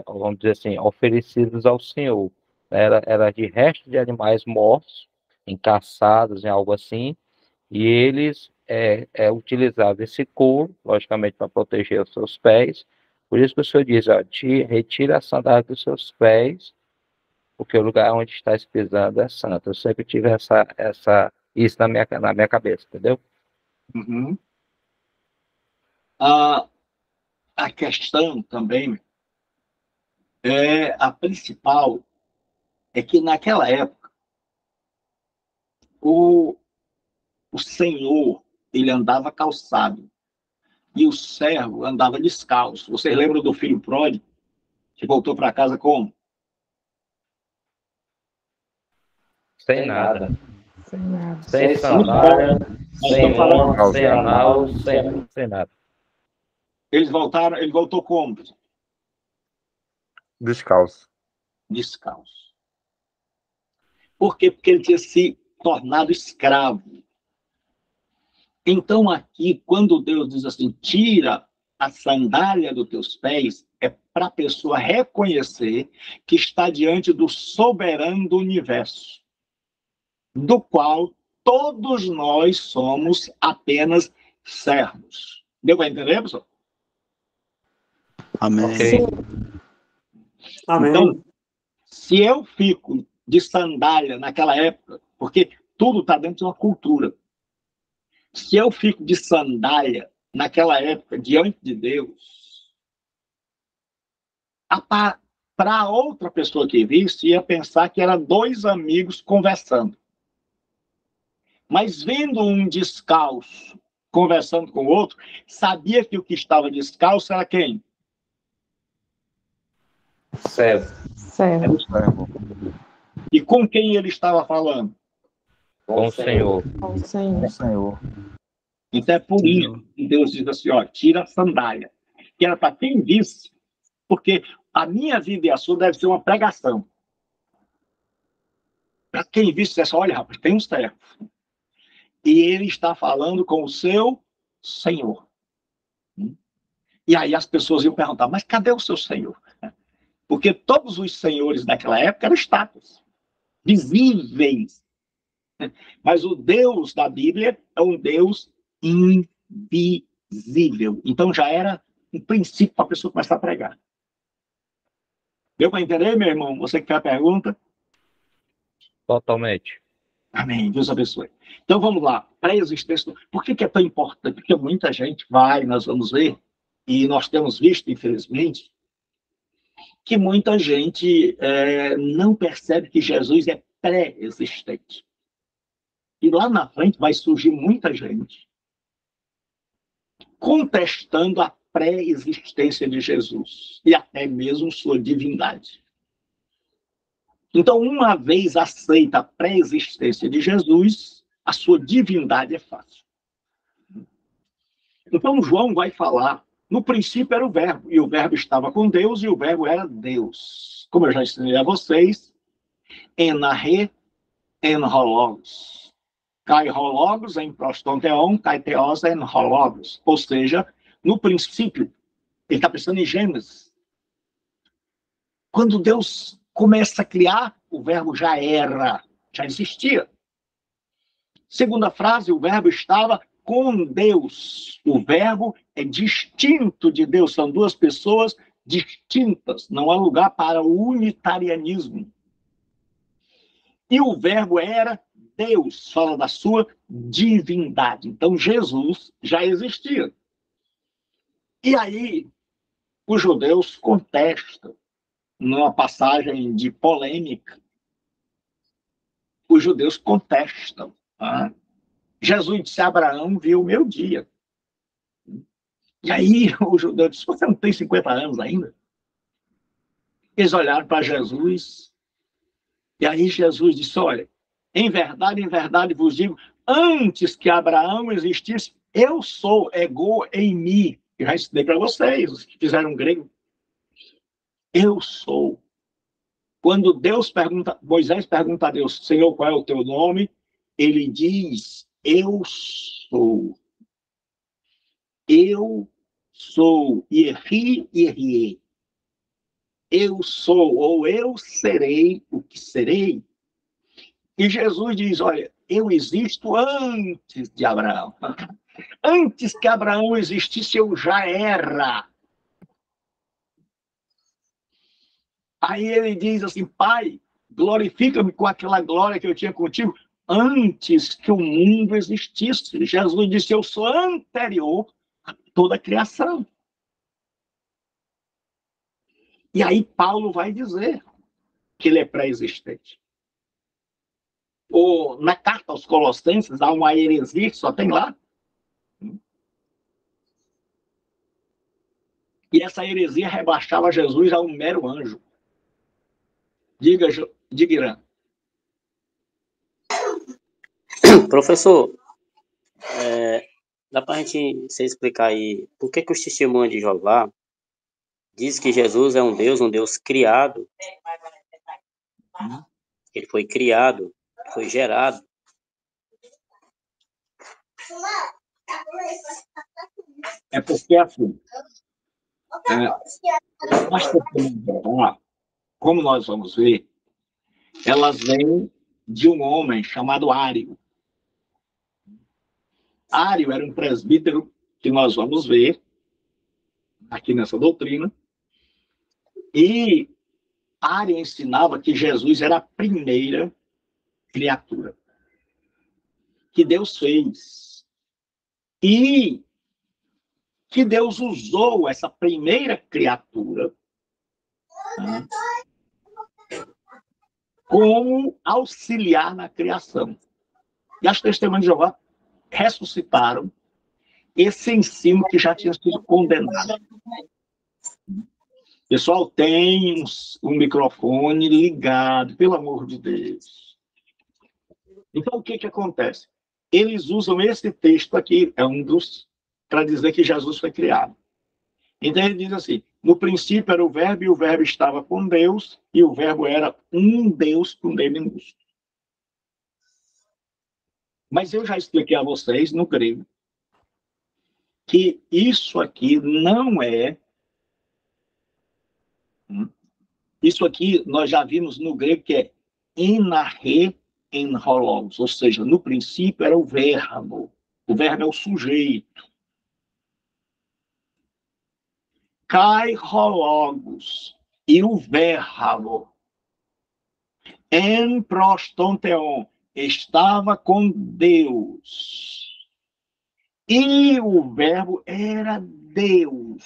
vamos dizer assim, oferecidos ao Senhor. Era de restos de animais mortos, encaçados em algo assim, e eles utilizavam esse couro, logicamente, para proteger os seus pés. Por isso que o Senhor diz, ó, retira a sandália dos seus pés, porque o lugar onde está pisando é santo. Eu sempre tive isso na minha cabeça, entendeu? Uhum. A questão também a principal é que naquela época o Senhor ele andava calçado e o servo andava descalço. Vocês lembram do filho pródigo que voltou para casa como? Sem nada. Sem nada. Sem sandália, sem mão, sem anal, sem nada. Ele voltou como? Descalço. Descalço. Por quê? Porque ele tinha se tornado escravo. Então aqui, quando Deus diz assim, tira a sandália dos teus pés, é para a pessoa reconhecer que está diante do soberano do universo, do qual todos nós somos apenas servos. Deu para entender, pessoal? Amém. Ok. Amém. Então, se eu fico de sandália naquela época, porque tudo está dentro de uma cultura, se eu fico de sandália naquela época diante de Deus, para outra pessoa que visse, ia pensar que eram dois amigos conversando. Mas vendo um descalço conversando com o outro, sabia que o que estava descalço era quem? Servo. Servo. E com quem ele estava falando? Com o Senhor. Com o Senhor. Senhor. Então é por isso que Deus diz assim, ó, tira a sandália. Que era para quem visse, porque a minha vida e a sua deve ser uma pregação. Para quem visse, disse, olha, rapaz, tem um servo. E ele está falando com o seu Senhor. E aí as pessoas iam perguntar, mas cadê o seu Senhor? Porque todos os senhores daquela época eram estátuas. visíveis. Mas o Deus da Bíblia é um Deus invisível. Então já era um princípio para a pessoa começar a pregar. Deu para entender, meu irmão? Você que fez a pergunta? Totalmente. Amém. Deus abençoe. Então vamos lá. Pré-existência. Por que é tão importante? Porque muita gente vai, nós vamos ver, e nós temos visto, infelizmente, que muita gente não percebe que Jesus é pré-existente. E lá na frente vai surgir muita gente contestando a pré-existência de Jesus e até mesmo sua divindade. Então, uma vez aceita a pré-existência de Jesus, a sua divindade é fácil. Então, João vai falar, no princípio era o verbo, e o verbo estava com Deus, e o verbo era Deus. Como eu já ensinei a vocês, enarre, enrologos. Kai rologos em prostonteon, kai teos em rologos. Ou seja, no princípio, ele está pensando em Gênesis. Quando Deus começa a criar, o verbo já era, já existia. Segunda frase, o verbo estava com Deus. O verbo é distinto de Deus, são duas pessoas distintas, não há lugar para o unitarianismo. E o verbo era Deus, fala da sua divindade. Então Jesus já existia. E aí os judeus contestam, numa passagem de polêmica, os judeus contestam. Tá? Jesus disse: Abraão viu o meu dia. E aí o judeu disse: você não tem 50 anos ainda? Eles olharam para Jesus, e aí Jesus disse: olha, em verdade vos digo, antes que Abraão existisse, eu sou, ego em mim. Eu já ensinei para vocês, os que fizeram grego. Eu sou. Quando Moisés pergunta a Deus: Senhor, qual é o teu nome? Ele diz: eu sou. Eu sou. Ierri. Eu sou, ou eu serei o que serei. E Jesus diz: olha, eu existo antes de Abraão. Antes que Abraão existisse, eu já era. Aí ele diz assim: Pai, glorifica-me com aquela glória que eu tinha contigo antes que o mundo existisse. Jesus disse: eu sou anterior a toda a criação. E aí Paulo vai dizer que ele é pré-existente. Na carta aos Colossenses, há uma heresia que só tem lá. E essa heresia rebaixava Jesus a um mero anjo. Diga, Irã. Professor, dá para a gente se explicar aí por que os testemunhos de Jeová diz que Jesus é um Deus criado? Ele foi criado, foi gerado. É porque assim, como nós vamos ver, elas vêm de um homem chamado Ário. Ário era um presbítero que nós vamos ver aqui nessa doutrina. E Ário ensinava que Jesus era a primeira criatura que Deus fez. E que Deus usou essa primeira criatura como auxiliar na criação. E as testemunhas de Jeová ressuscitaram esse ensino que já tinha sido condenado. Pessoal, tem um microfone ligado, pelo amor de Deus. Então, o que acontece? Eles usam esse texto aqui, é um dos, para dizer que Jesus foi criado. Então, ele diz assim: no princípio era o verbo, e o verbo estava com Deus, e o verbo era um Deus com D minúsculo. Mas eu já expliquei a vocês, no grego, que isso aqui não é... Isso aqui nós já vimos no grego que é enarre en hologos, ou seja, no princípio era o verbo é o sujeito. Kai hologos, e o verbo, en prostonteon, estava com Deus. E o verbo era Deus.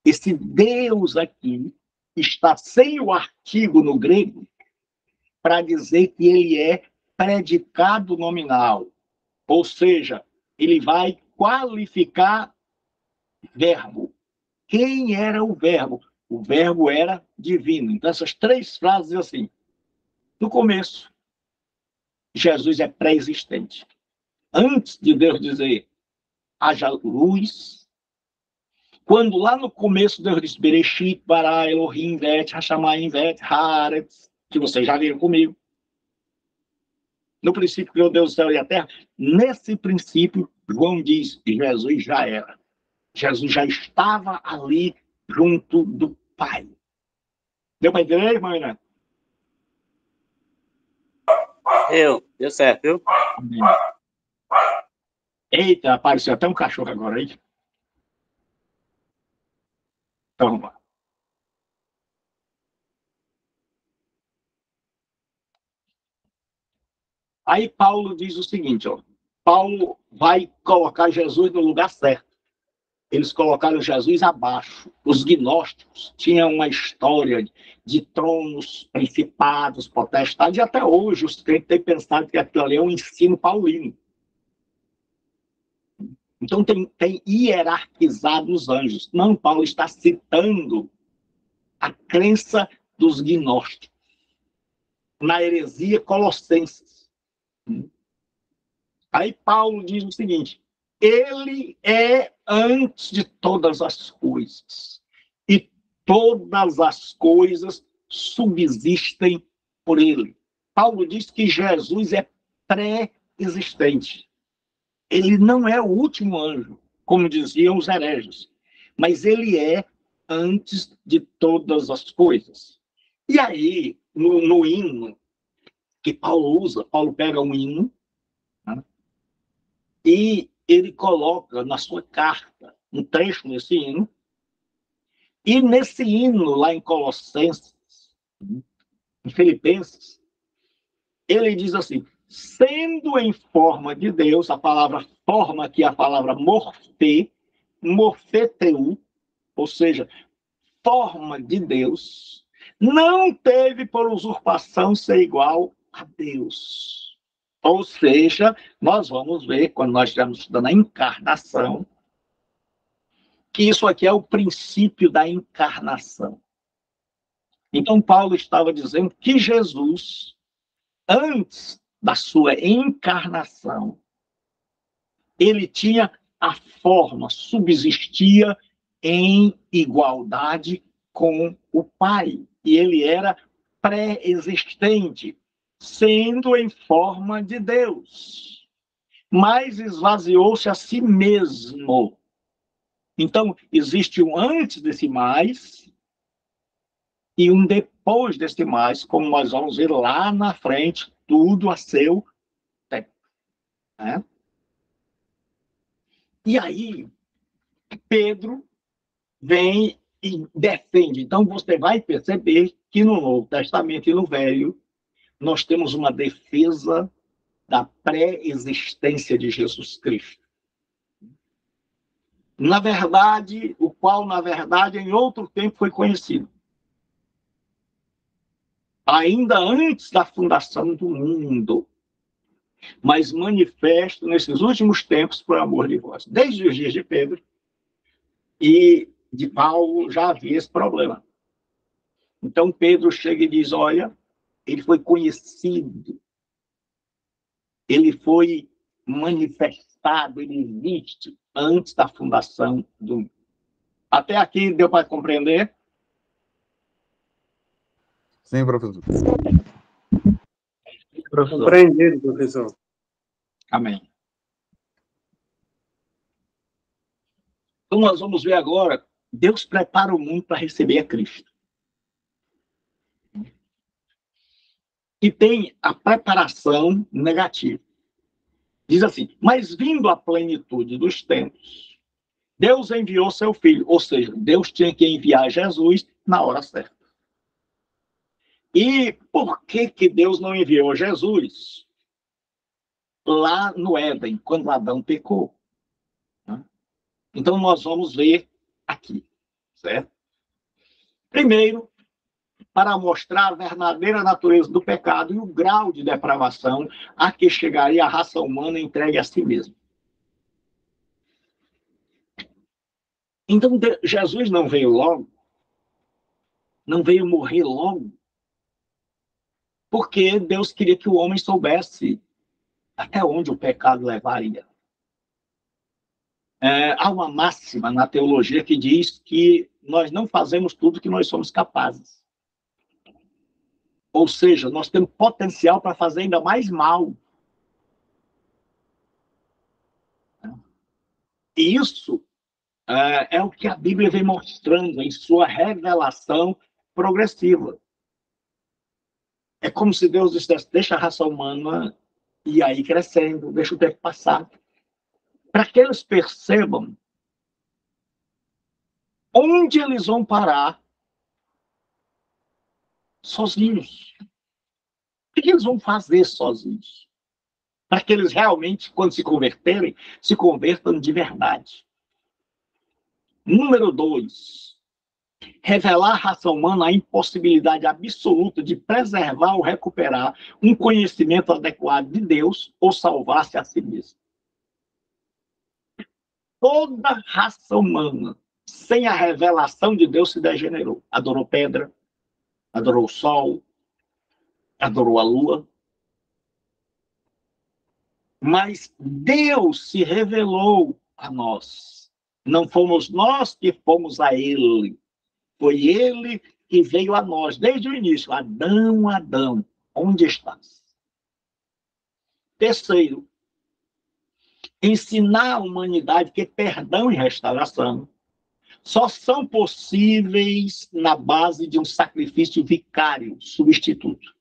Esse Deus aqui está sem o artigo no grego para dizer que ele é predicado nominal. Ou seja, ele vai qualificar verbo. Quem era o verbo? O verbo era divino. Então, essas três frases assim. No começo, Jesus é pré-existente. Antes de Deus dizer, haja luz, quando lá no começo Deus disse, Bereshit, bara, Elohim, vet, hashamayim, vet, haaretz, que vocês já viram comigo. No princípio criou Deus o céu e a terra. Nesse princípio, João diz que Jesus já era. Jesus já estava ali junto do Pai. Deu para entender, irmã, né? Deu certo, viu? Eita, apareceu até um cachorro agora aí. Então, vamos lá. Aí Paulo diz o seguinte, ó. Paulo vai colocar Jesus no lugar certo. Eles colocaram Jesus abaixo. Os gnósticos tinham uma história de tronos, principados, potestades, e até hoje os crentes têm pensado que aquilo ali é um ensino paulino. Então tem hierarquizado os anjos. Não, Paulo está citando a crença dos gnósticos na heresia colossenses. Aí Paulo diz o seguinte, ele é antes de todas as coisas, e todas as coisas subsistem por ele. Paulo diz que Jesus é pré-existente. Ele não é o último anjo, como diziam os hereges, mas ele é antes de todas as coisas. E aí, no hino que Paulo usa, Paulo pega um hino, né, e ele coloca na sua carta um trecho nesse hino, e nesse hino, lá em Colossenses, em Filipenses, ele diz assim, sendo em forma de Deus, a palavra forma aqui é a palavra morfeteu, ou seja, forma de Deus, não teve por usurpação ser igual a Deus. Ou seja, nós vamos ver, quando nós estivermos estudando a encarnação, que isso aqui é o princípio da encarnação. Então, Paulo estava dizendo que Jesus, antes da sua encarnação, ele tinha a forma, subsistia em igualdade com o Pai. E ele era pré-existente, sendo em forma de Deus. Mas esvaziou-se a si mesmo. Então, existe um antes desse mais e um depois desse mais, como nós vamos ver lá na frente, tudo a seu tempo. Né? E aí, Pedro vem e defende. Então, você vai perceber que no Novo Testamento e no Velho, nós temos uma defesa da pré-existência de Jesus Cristo. Na verdade, o qual, na verdade, em outro tempo foi conhecido. Ainda antes da fundação do mundo, mas manifesto nesses últimos tempos por amor de vós. Desde os dias de Pedro e de Paulo já havia esse problema. Então Pedro chega e diz, olha, ele foi conhecido, ele foi manifestado, ele existe antes da fundação do mundo. Até aqui deu para compreender? Sim, professor. Compreendido, professor. Amém. Então nós vamos ver agora, Deus prepara o mundo para receber a Cristo. e tem a preparação negativa. Diz assim: mas vindo a plenitude dos tempos, Deus enviou seu filho, ou seja, Deus tinha que enviar Jesus na hora certa. E por que Deus não enviou Jesus lá no Éden, quando Adão pecou? Então nós vamos ver aqui, certo? Primeiro, para mostrar a verdadeira natureza do pecado e o grau de depravação a que chegaria a raça humana entregue a si mesma. Então, Jesus não veio logo, não veio morrer logo, porque Deus queria que o homem soubesse até onde o pecado levaria. Há uma máxima na teologia que diz que nós não fazemos tudo que nós somos capazes. Ou seja, nós temos potencial para fazer ainda mais mal. E isso é o que a Bíblia vem mostrando em sua revelação progressiva. É como se Deus dissesse: deixa a raça humana ir aí crescendo, deixa o tempo passar, para que eles percebam onde eles vão parar sozinhos. O que eles vão fazer sozinhos? Para que eles realmente, quando se converterem, se convertam de verdade. Número 2. Revelar à raça humana a impossibilidade absoluta de preservar ou recuperar um conhecimento adequado de Deus ou salvar-se a si mesmo. Toda raça humana, sem a revelação de Deus, se degenerou. Adorou pedra, adorou o sol, adorou a lua. Mas Deus se revelou a nós. Não fomos nós que fomos a Ele. Foi Ele que veio a nós desde o início. Adão, Adão, onde estás? Terceiro, ensinar a humanidade que perdão e restauração só são possíveis na base de um sacrifício vicário, substituto.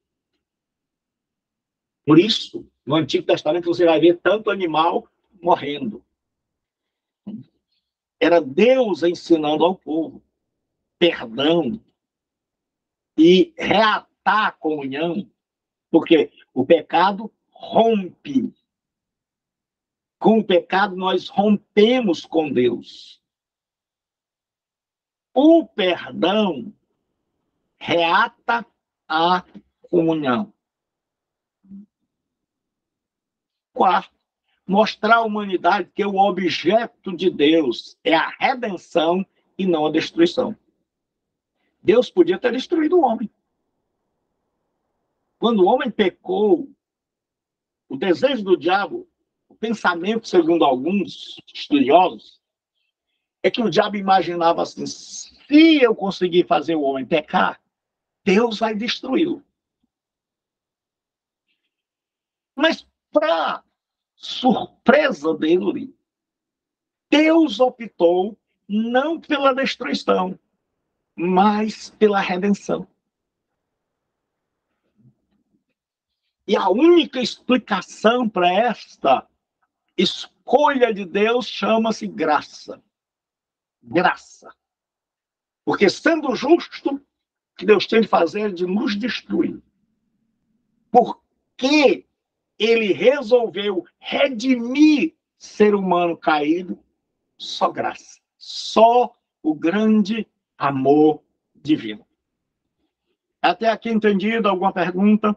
Por isso, no Antigo Testamento você vai ver tanto animal morrendo. Era Deus ensinando ao povo perdão e reatar a comunhão, porque o pecado rompe. Com o pecado nós rompemos com Deus. O perdão reata a comunhão. Quarto, mostrar à humanidade que o objeto de Deus é a redenção e não a destruição. Deus podia ter destruído o homem. Quando o homem pecou, o desejo do diabo, o pensamento, segundo alguns estudiosos, é que o diabo imaginava assim: se eu conseguir fazer o homem pecar, Deus vai destruí-lo. Mas, para surpresa dele, Deus optou não pela destruição, mas pela redenção. E a única explicação para esta escolha de Deus chama-se graça. Graça. Porque, sendo justo, o que Deus tem de fazer é de nos destruir. Porque Ele resolveu redimir ser humano caído, só graça. Só o grande amor divino. Até aqui entendido? Alguma pergunta?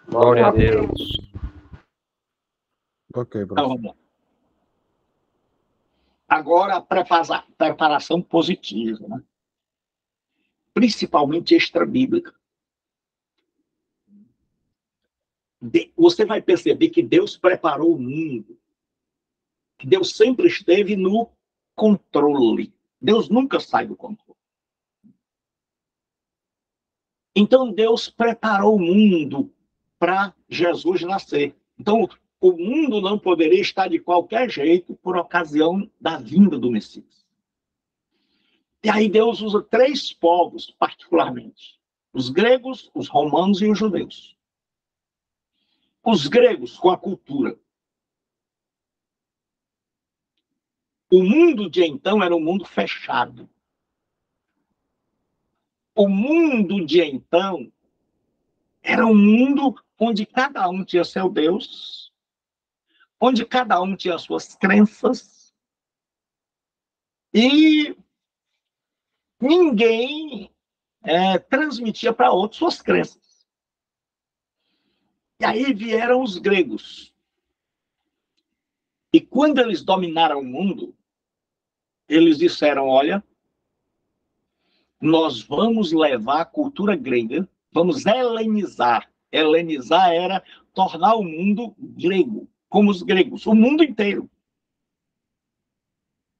Glória a Deus. Ok, Então, professor. vamos lá. Agora, a preparação positiva, né? Principalmente extra-bíblica. Você vai perceber que Deus preparou o mundo. Que Deus sempre esteve no controle. Deus nunca sai do controle. Então, Deus preparou o mundo para Jesus nascer. Então, o mundo não poderia estar de qualquer jeito por ocasião da vinda do Messias. E aí Deus usa 3 povos, particularmente. Os gregos, os romanos e os judeus. Os gregos, com a cultura. O mundo de então era um mundo fechado. O mundo de então era um mundo onde cada um tinha seu Deus, onde cada um tinha suas crenças, e ninguém transmitia para outros suas crenças. E aí vieram os gregos. E quando eles dominaram o mundo, eles disseram, olha, nós vamos levar a cultura grega, vamos helenizar. Helenizar era tornar o mundo grego, como os gregos, o mundo inteiro.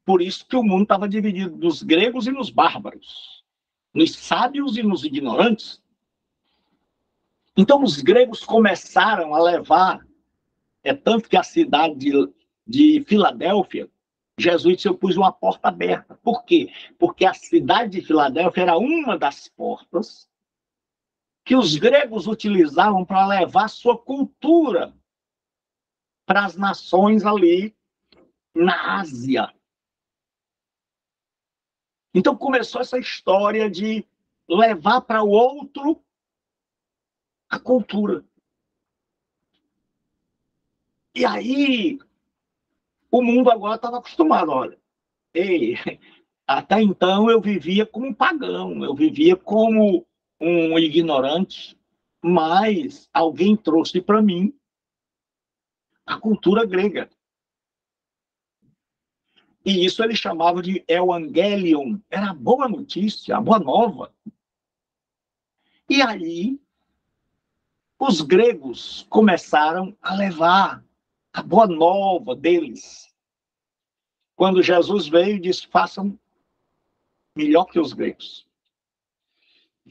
Por isso que o mundo estava dividido nos gregos e nos bárbaros, nos sábios e nos ignorantes. Então, os gregos começaram a levar, tanto que a cidade de Filadélfia, Jesus eu pus uma porta aberta. Por quê? Porque a cidade de Filadélfia era uma das portas que os gregos utilizavam para levar sua cultura para as nações ali na Ásia. Então começou essa história de levar para o outro a cultura. E aí o mundo agora estava acostumado, olha. Ei, até então eu vivia como um pagão, eu vivia como um ignorante, mas alguém trouxe para mim a cultura grega. E isso ele chamava de Evangelion, era a boa notícia, a boa nova. E aí os gregos começaram a levar a boa nova deles. Quando Jesus veio e disse, façam melhor que os gregos.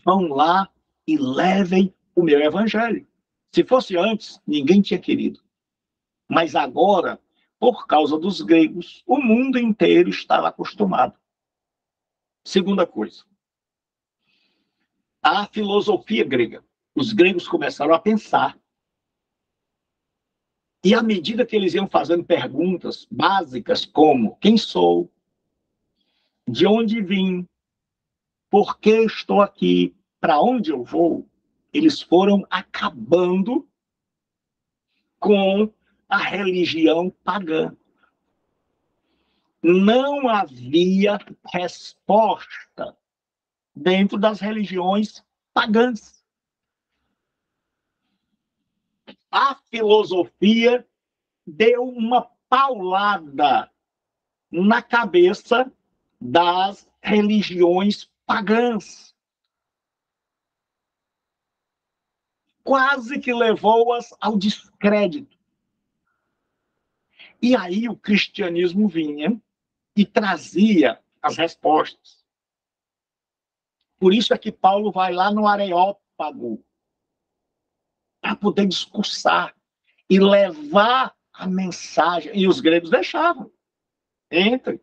Vão lá e levem o meu evangelho. Se fosse antes, ninguém tinha querido. Mas agora, por causa dos gregos, o mundo inteiro estava acostumado. Segunda coisa, a filosofia grega. Os gregos começaram a pensar. E à medida que eles iam fazendo perguntas básicas como quem sou, de onde vim, por que estou aqui, para onde eu vou, eles foram acabando com a religião pagã. Não havia resposta dentro das religiões pagãs. A filosofia deu uma paulada na cabeça das religiões pagãs. Quase que levou-as ao descrédito. E aí o cristianismo vinha e trazia as respostas. Por isso é que Paulo vai lá no Areópago para poder discursar e levar a mensagem. E os gregos deixavam. Entre.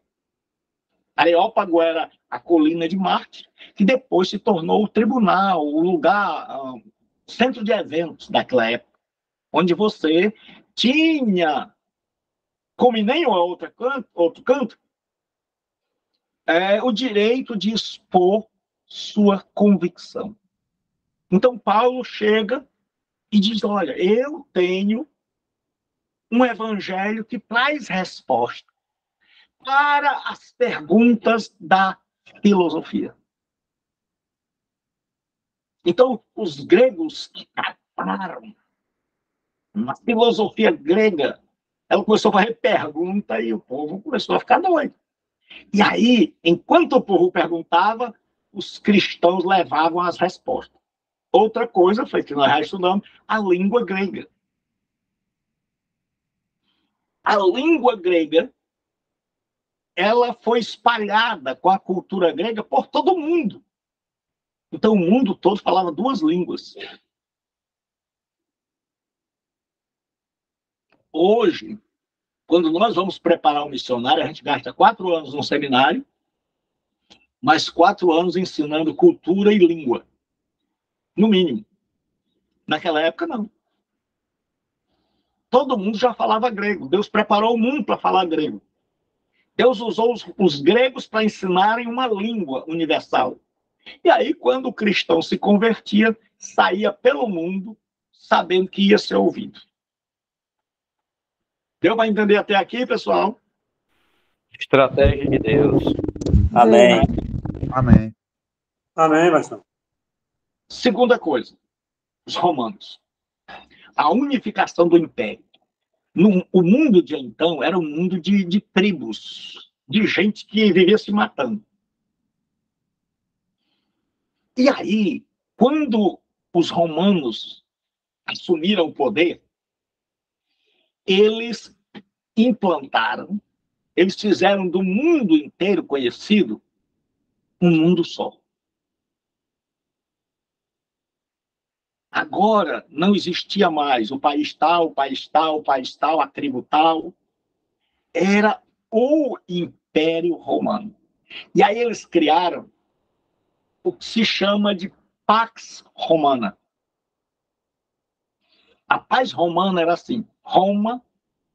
Areópago era a colina de Marte, que depois se tornou o tribunal, o lugar, centro de eventos daquela época, onde você tinha, como em nenhum outro canto, o direito de expor sua convicção. Então Paulo chega e diz, olha, eu tenho um evangelho que traz resposta para as perguntas da filosofia. Então, os gregos que cataram na filosofia grega, ela começou a fazer pergunta e o povo começou a ficar doido. E aí, enquanto o povo perguntava, os cristãos levavam as respostas. Outra coisa foi que nós já estudamos a língua grega. A língua grega, ela foi espalhada com a cultura grega por todo o mundo. Então, o mundo todo falava 2 línguas. Hoje, quando nós vamos preparar um missionário, a gente gasta 4 anos no seminário, mais 4 anos ensinando cultura e língua. No mínimo. Naquela época, não. Todo mundo já falava grego. Deus preparou o mundo para falar grego. Deus usou os gregos para ensinarem uma língua universal. E aí, quando o cristão se convertia, saía pelo mundo sabendo que ia ser ouvido. Deu para entender até aqui, pessoal? Estratégia de Deus. Amém. Amém. Amém, pastor. Segunda coisa, os romanos. A unificação do império. O mundo de então era um mundo de tribos, de gente que vivia se matando. E aí, quando os romanos assumiram o poder, eles implantaram, eles fizeram do mundo inteiro conhecido um mundo só. Agora não existia mais o país tal, o país tal, o país tal, a tribo tal. Era o Império Romano. E aí eles criaram o que se chama de Pax Romana. A paz romana era assim: Roma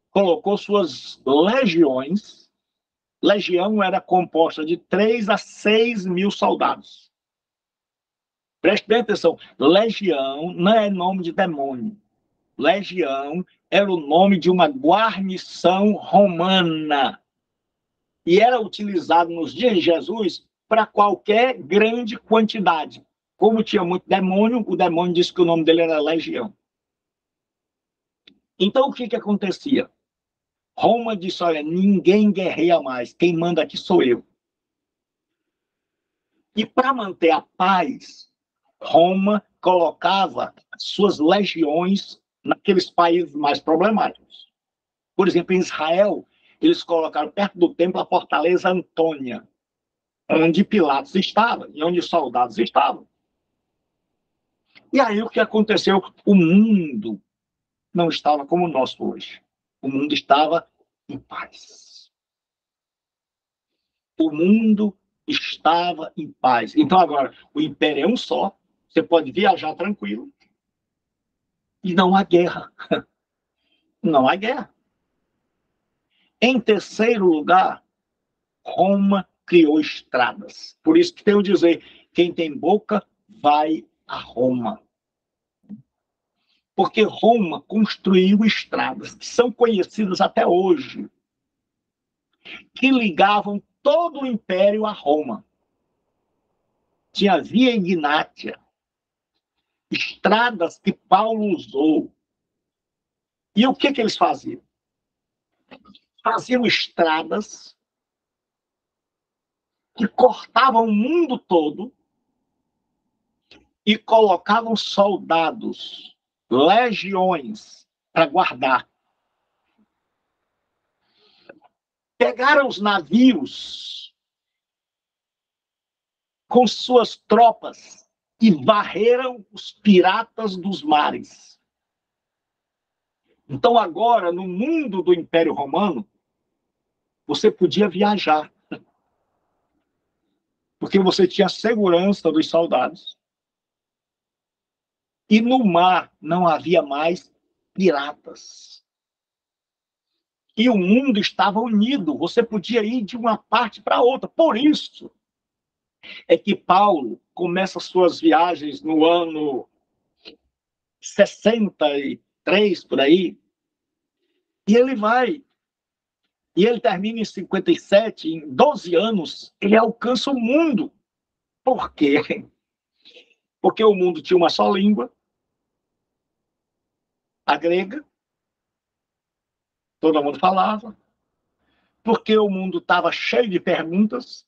colocou suas legiões. Legião era composta de 3 a 6 mil soldados. Preste bem atenção, legião não é nome de demônio. Legião era o nome de uma guarnição romana. E era utilizado nos dias de Jesus para qualquer grande quantidade. Como tinha muito demônio, o demônio disse que o nome dele era legião. Então, o que acontecia? Roma disse, olha, ninguém guerreia mais, quem manda aqui sou eu. E para manter a paz, Roma colocava suas legiões naqueles países mais problemáticos. Por exemplo, em Israel, eles colocaram perto do templo a fortaleza Antônia, onde Pilatos estava e onde os soldados estavam. E aí o que aconteceu? O mundo não estava como o nosso hoje. O mundo estava em paz. O mundo estava em paz. Então agora, o império é um só, você pode viajar tranquilo e não há guerra. Não há guerra. Em terceiro lugar, Roma criou estradas. Por isso que tem o dizer, quem tem boca vai a Roma. Porque Roma construiu estradas que são conhecidas até hoje, que ligavam todo o império a Roma. Tinha a Via Ignátia, estradas que Paulo usou. E o que eles faziam? Faziam estradas que cortavam o mundo todo e colocavam soldados, legiões, para guardar. Pegaram os navios com suas tropas e varreram os piratas dos mares. Então, agora, no mundo do Império Romano, você podia viajar. Porque você tinha segurança dos soldados. E no mar não havia mais piratas. E o mundo estava unido. Você podia ir de uma parte para outra. Por isso é que Paulo começa suas viagens no ano 63, por aí. E ele vai. E ele termina em 57, em 12 anos, ele alcança o mundo. Por quê? Porque o mundo tinha uma só língua, a grega, todo mundo falava, porque o mundo estava cheio de perguntas,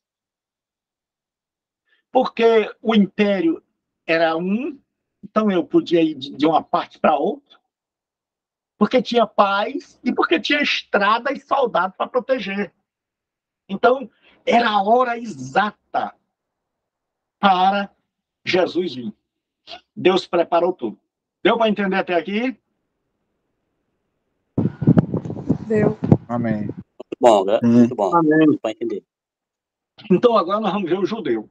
porque o império era um, então eu podia ir de uma parte para outra, porque tinha paz e porque tinha estrada e soldado para proteger. Então, era a hora exata para Jesus vir. Deus preparou tudo. Deu para entender até aqui? Deu. Amém. Muito bom, né? Muito bom. Amém. Para entender. Então, agora nós vamos ver o judeu.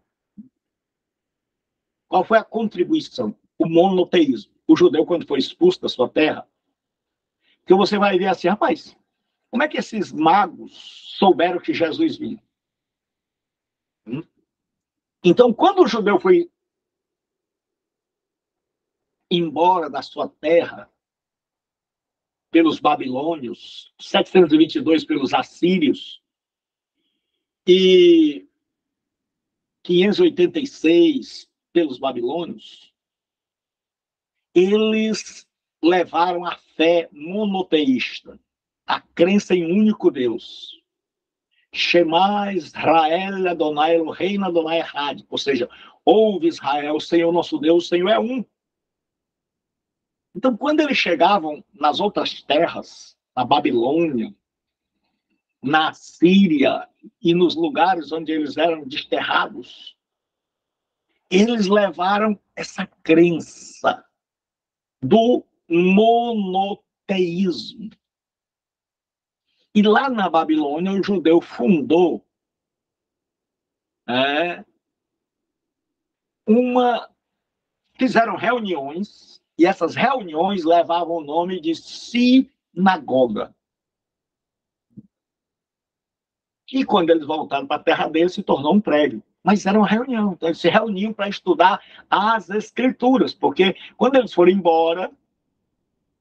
Qual foi a contribuição? O monoteísmo. O judeu, quando foi expulso da sua terra, que você vai ver assim, rapaz, como é que esses magos souberam que Jesus vinha? Então, quando o judeu foi embora da sua terra pelos babilônios, 722 pelos assírios e 586 pelos babilônios, eles levaram a fé monoteísta, a crença em um único Deus. Shema Israel Adonai Eloheinu Adonai Echad, ou seja, ouve Israel, o Senhor nosso Deus, o Senhor é um. Então, quando eles chegavam nas outras terras, na Babilônia, na Síria e nos lugares onde eles eram desterrados, eles levaram essa crença do monoteísmo. E lá na Babilônia, o judeu fundou fizeram reuniões, e essas reuniões levavam o nome de sinagoga. E quando eles voltaram para a terra deles, se tornou um prédio. Mas era uma reunião, então eles se reuniam para estudar as escrituras, porque quando eles foram embora,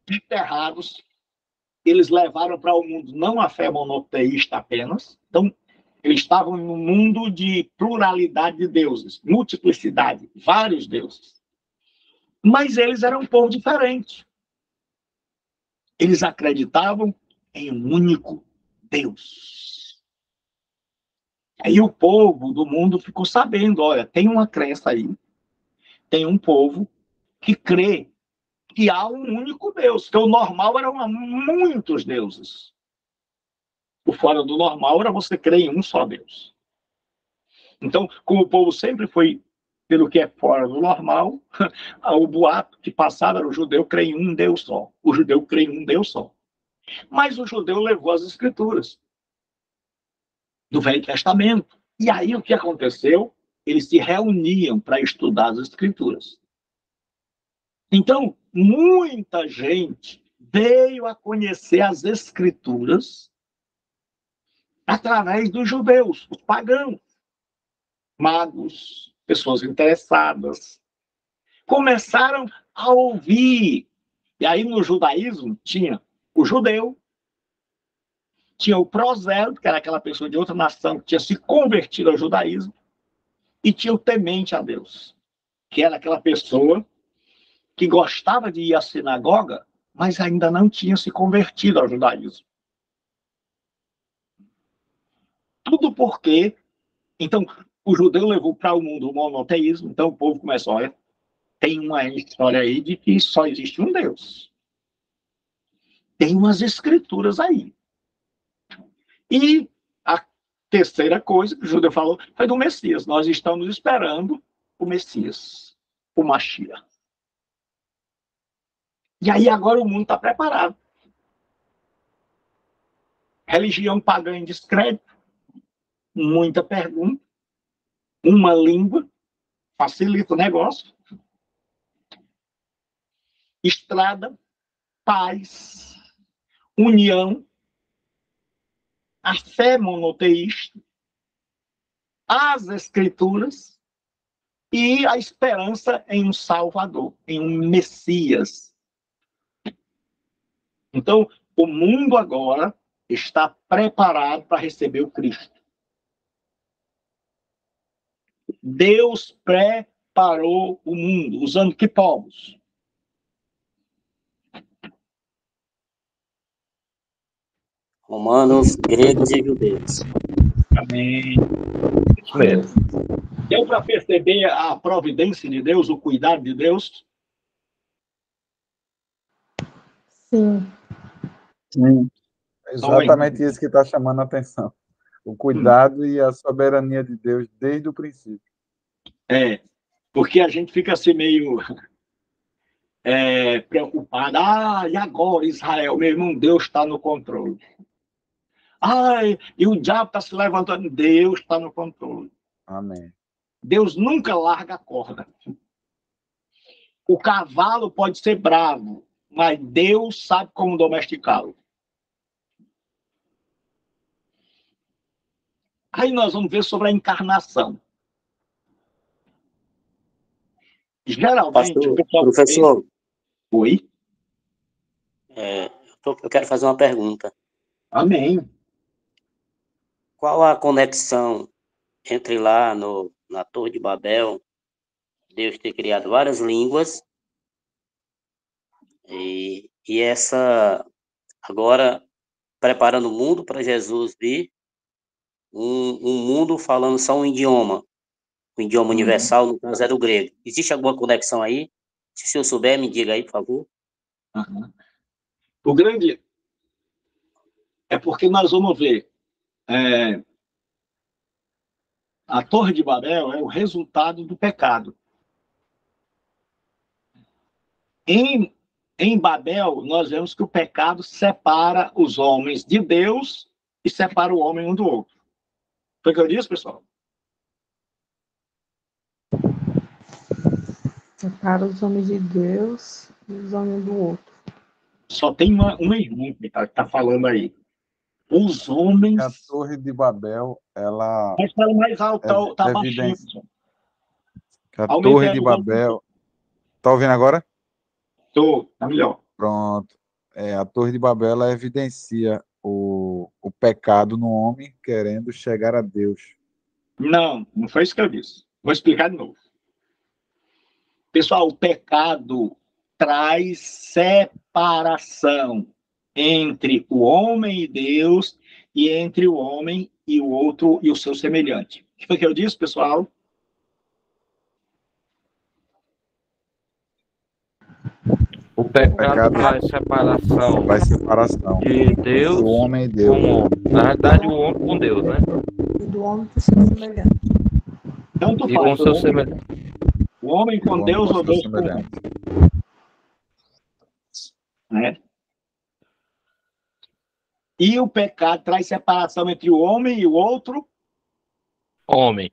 desterrados, eles levaram para o mundo não a fé monoteísta apenas, então eles estavam num mundo de pluralidade de deuses, multiplicidade, vários deuses. Mas eles eram um povo diferente. Eles acreditavam em um único Deus. Aí o povo do mundo ficou sabendo, olha, tem uma crença aí, tem um povo que crê que há um único Deus, que o normal eram muitos deuses. O fora do normal era você crer em um só Deus. Então, como o povo sempre foi pelo que é fora do normal, o boato que passava era o judeu crê em um Deus só. O judeu crê em um Deus só. Mas o judeu levou as escrituras do Velho Testamento. E aí o que aconteceu? Eles se reuniam para estudar as escrituras. Então, muita gente veio a conhecer as escrituras através dos judeus, os pagãos, magos, pessoas interessadas. Começaram a ouvir. E aí no judaísmo tinha o judeu, tinha o prosélito, que era aquela pessoa de outra nação que tinha se convertido ao judaísmo, e tinha o temente a Deus, que era aquela pessoa que gostava de ir à sinagoga, mas ainda não tinha se convertido ao judaísmo. Tudo porque, então, o judeu levou para o mundo o monoteísmo, então o povo começou, olha, tem uma história aí de que só existe um Deus. Tem umas escrituras aí. E a terceira coisa que o judeu falou foi do Messias. Nós estamos esperando o Messias, o Mashiach. E aí agora o mundo está preparado. Religião pagã em descrédito, muita pergunta, uma língua, facilita o negócio. Estrada, paz, união, a fé monoteísta, as escrituras e a esperança em um Salvador, em um Messias. Então, o mundo agora está preparado para receber o Cristo. Deus preparou o mundo, usando que povos? Romanos, gregos e judeus. Amém. Isso mesmo. Deu para perceber a providência de Deus, o cuidado de Deus? Sim. Sim. Exatamente isso que está chamando a atenção. O cuidado e a soberania de Deus desde o princípio. Porque a gente fica assim meio preocupado. E agora, Israel? Meu irmão, Deus está no controle. Ai, e o diabo está se levantando. Deus está no controle. Amém. Deus nunca larga a corda. O cavalo pode ser bravo, mas Deus sabe como domesticá-lo. Aí nós vamos ver sobre a encarnação. Geralmente, o pessoal Professor, Oi? eu quero fazer uma pergunta. Amém. Qual a conexão entre lá na Torre de Babel, Deus ter criado várias línguas, e essa, agora, preparando o mundo para Jesus vir, um mundo falando só um idioma universal, no caso era o grego. Existe alguma conexão aí? Se o senhor souber, me diga aí, por favor. O grande é porque nós vamos ver a Torre de Babel é o resultado do pecado. Em Babel, nós vemos que o pecado separa os homens de Deus e separa o homem um do outro. Foi o que eu disse, pessoal? Separa os homens de Deus e os homens do outro. Só tem uma irmã que está falando aí. Os homens... A Torre de Babel, ela... Mas fala mais alto, tá baixinho. A Torre de Babel... Tá ouvindo agora? Tô, tá melhor. Pronto. A Torre de Babel, ela evidencia o pecado no homem querendo chegar a Deus. Não foi isso que eu disse. Vou explicar de novo. Pessoal, o pecado traz separação entre o homem e Deus e entre o homem e o outro e o seu semelhante. O que foi que eu disse, pessoal? O pecado traz separação. Traz separação. De Deus do homem e Deus. Com o homem. Na verdade, o homem com Deus, né? E do homem com seu semelhante. Tanto e faz, com seu semelhante. O homem com Deus ou Deus com o homem. E o pecado traz separação entre o homem e o outro homem.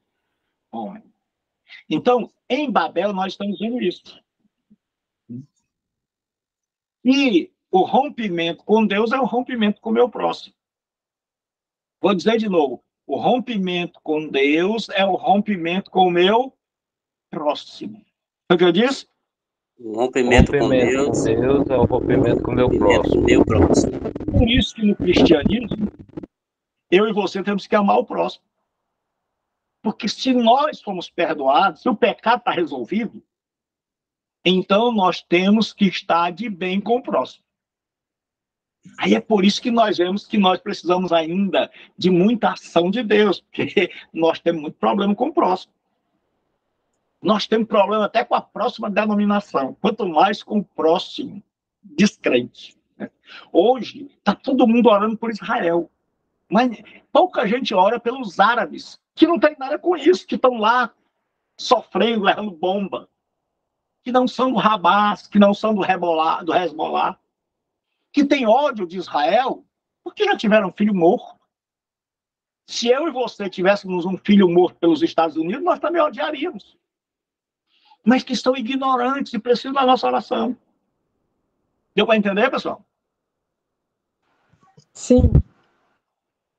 Então, em Babel, nós estamos vendo isso. E o rompimento com Deus é o rompimento com o meu próximo. Vou dizer de novo. O rompimento com Deus é o rompimento com o meu próximo. Foi o que eu disse? O rompimento com Deus é o rompimento com o meu próximo. Por isso que no cristianismo, eu e você temos que amar o próximo. Porque se nós fomos perdoados, se o pecado está resolvido, então nós temos que estar de bem com o próximo. Aí é por isso que nós vemos que nós precisamos ainda de muita ação de Deus, porque nós temos muito problema com o próximo. Nós temos problema até com a próxima denominação, quanto mais com o próximo descrente. Hoje, está todo mundo orando por Israel, mas pouca gente ora pelos árabes, que não tem nada com isso, que estão lá sofrendo, levando bomba, que não são do Hamas, que não são do Hezbollah, que tem ódio de Israel, porque já tiveram filho morto. Se eu e você tivéssemos um filho morto pelos Estados Unidos, nós também odiaríamos. Mas que são ignorantes e precisam da nossa oração. Deu para entender, pessoal? Sim.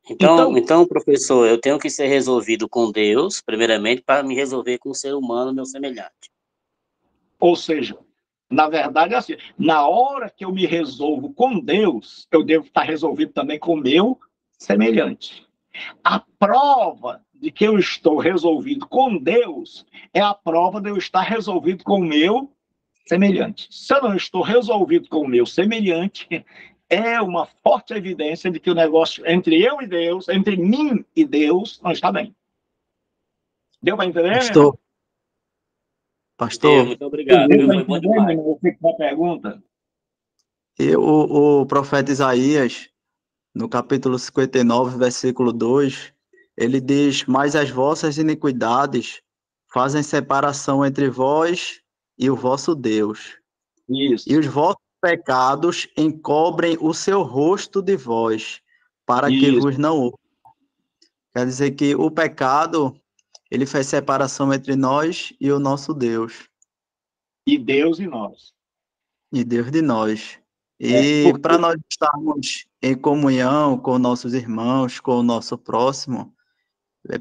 Então, professor, eu tenho que ser resolvido com Deus, primeiramente, para me resolver com o ser humano, meu semelhante. Ou seja, na verdade é assim, na hora que eu me resolvo com Deus, eu devo estar resolvido também com o meu semelhante. A prova de que eu estou resolvido com Deus é a prova de eu estar resolvido com o meu semelhante. Se eu não estou resolvido com o meu semelhante, é uma forte evidência de que o negócio entre eu e Deus, entre mim e Deus, não está bem. Deu para entender? Pastor, muito obrigado. Foi bom demais. Você que uma pergunta? O profeta Isaías, no capítulo 59, versículo 2, ele diz: mas as vossas iniquidades fazem separação entre vós e o vosso Deus. Isso. E os vossos pecados encobrem o seu rosto de vós, para que Isso. vos não ouçam. Quer dizer que o pecado, ele fez separação entre nós e o nosso Deus. E Deus e nós. E Deus de nós. E Porque para nós estarmos em comunhão com nossos irmãos, com o nosso próximo,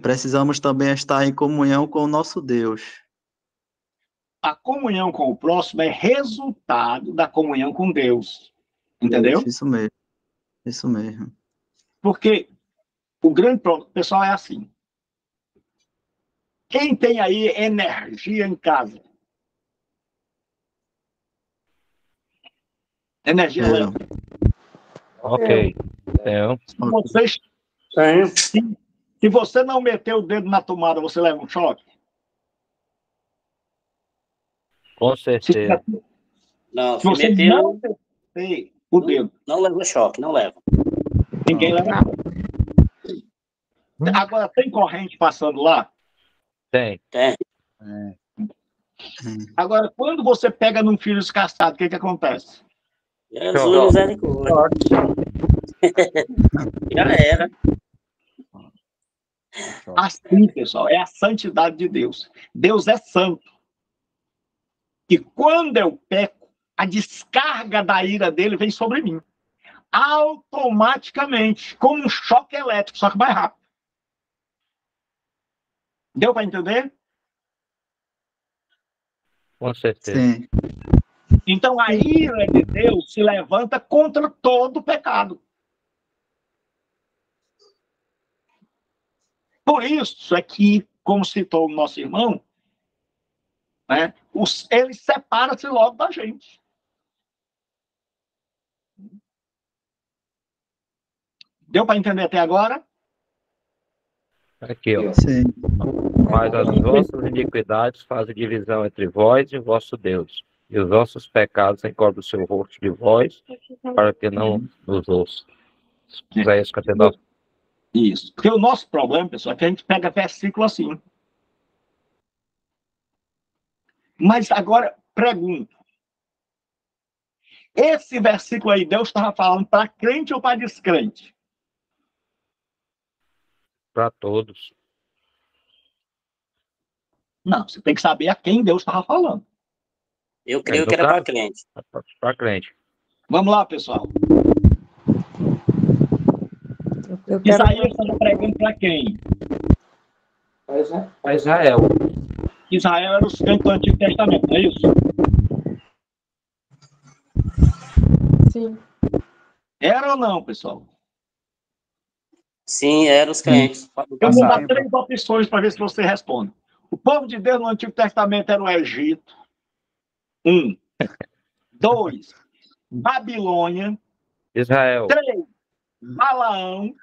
precisamos também estar em comunhão com o nosso Deus. a comunhão com o próximo é resultado da comunhão com Deus. Entendeu? Isso mesmo. Isso mesmo. Porque o grande problema, pessoal, é assim. Quem tem aí energia em casa? Energia Eu. elétrica. Ok. Então, Vocês, Tenho. se você não meter o dedo na tomada, você leva um choque? com Se, certeza. Não, se se você meter, não meter o dedo, não leva choque, não leva. ninguém leva choque. Agora, tem corrente passando lá? Tem. Tem. É. Agora, quando você pega num fio descascado, o que acontece? Jesus, misericórdia. Já era. Assim, pessoal, é a santidade de Deus. Deus é santo. E quando eu peco, a descarga da ira dele vem sobre mim. Automaticamente, como um choque elétrico, só que mais rápido. Deu para entender? Com certeza. Sim. Então, a ira de Deus se levanta contra todo pecado. Por isso é que, como citou o nosso irmão, né, ele separa-se logo da gente. Deu para entender até agora? Aqui, ó. Sim. Mas as vossas iniquidades fazem divisão entre vós e o vosso Deus, e os vossos pecados encobrem o seu rosto de vós, para que não nos ouça. Isaías 59. Isso. Porque o nosso problema, pessoal, é que a gente pega versículo assim. Mas agora, pergunto. Esse versículo aí, Deus estava falando para crente ou para descrente? Para todos. Não, você tem que saber a quem Deus estava falando. Eu creio No que era para caso, crente. para crente. Vamos lá, pessoal. Eu quero... Isaías estava pregando para quem? Para Israel. Israel era os crentes do Antigo Testamento, não é isso? Sim. Era ou não, pessoal? Sim, eram os crentes. Eu vou dar 3 opções para ver se você responde. O povo de Deus no Antigo Testamento era o Egito. 1. 2. Babilônia. Israel. 3. Balaão.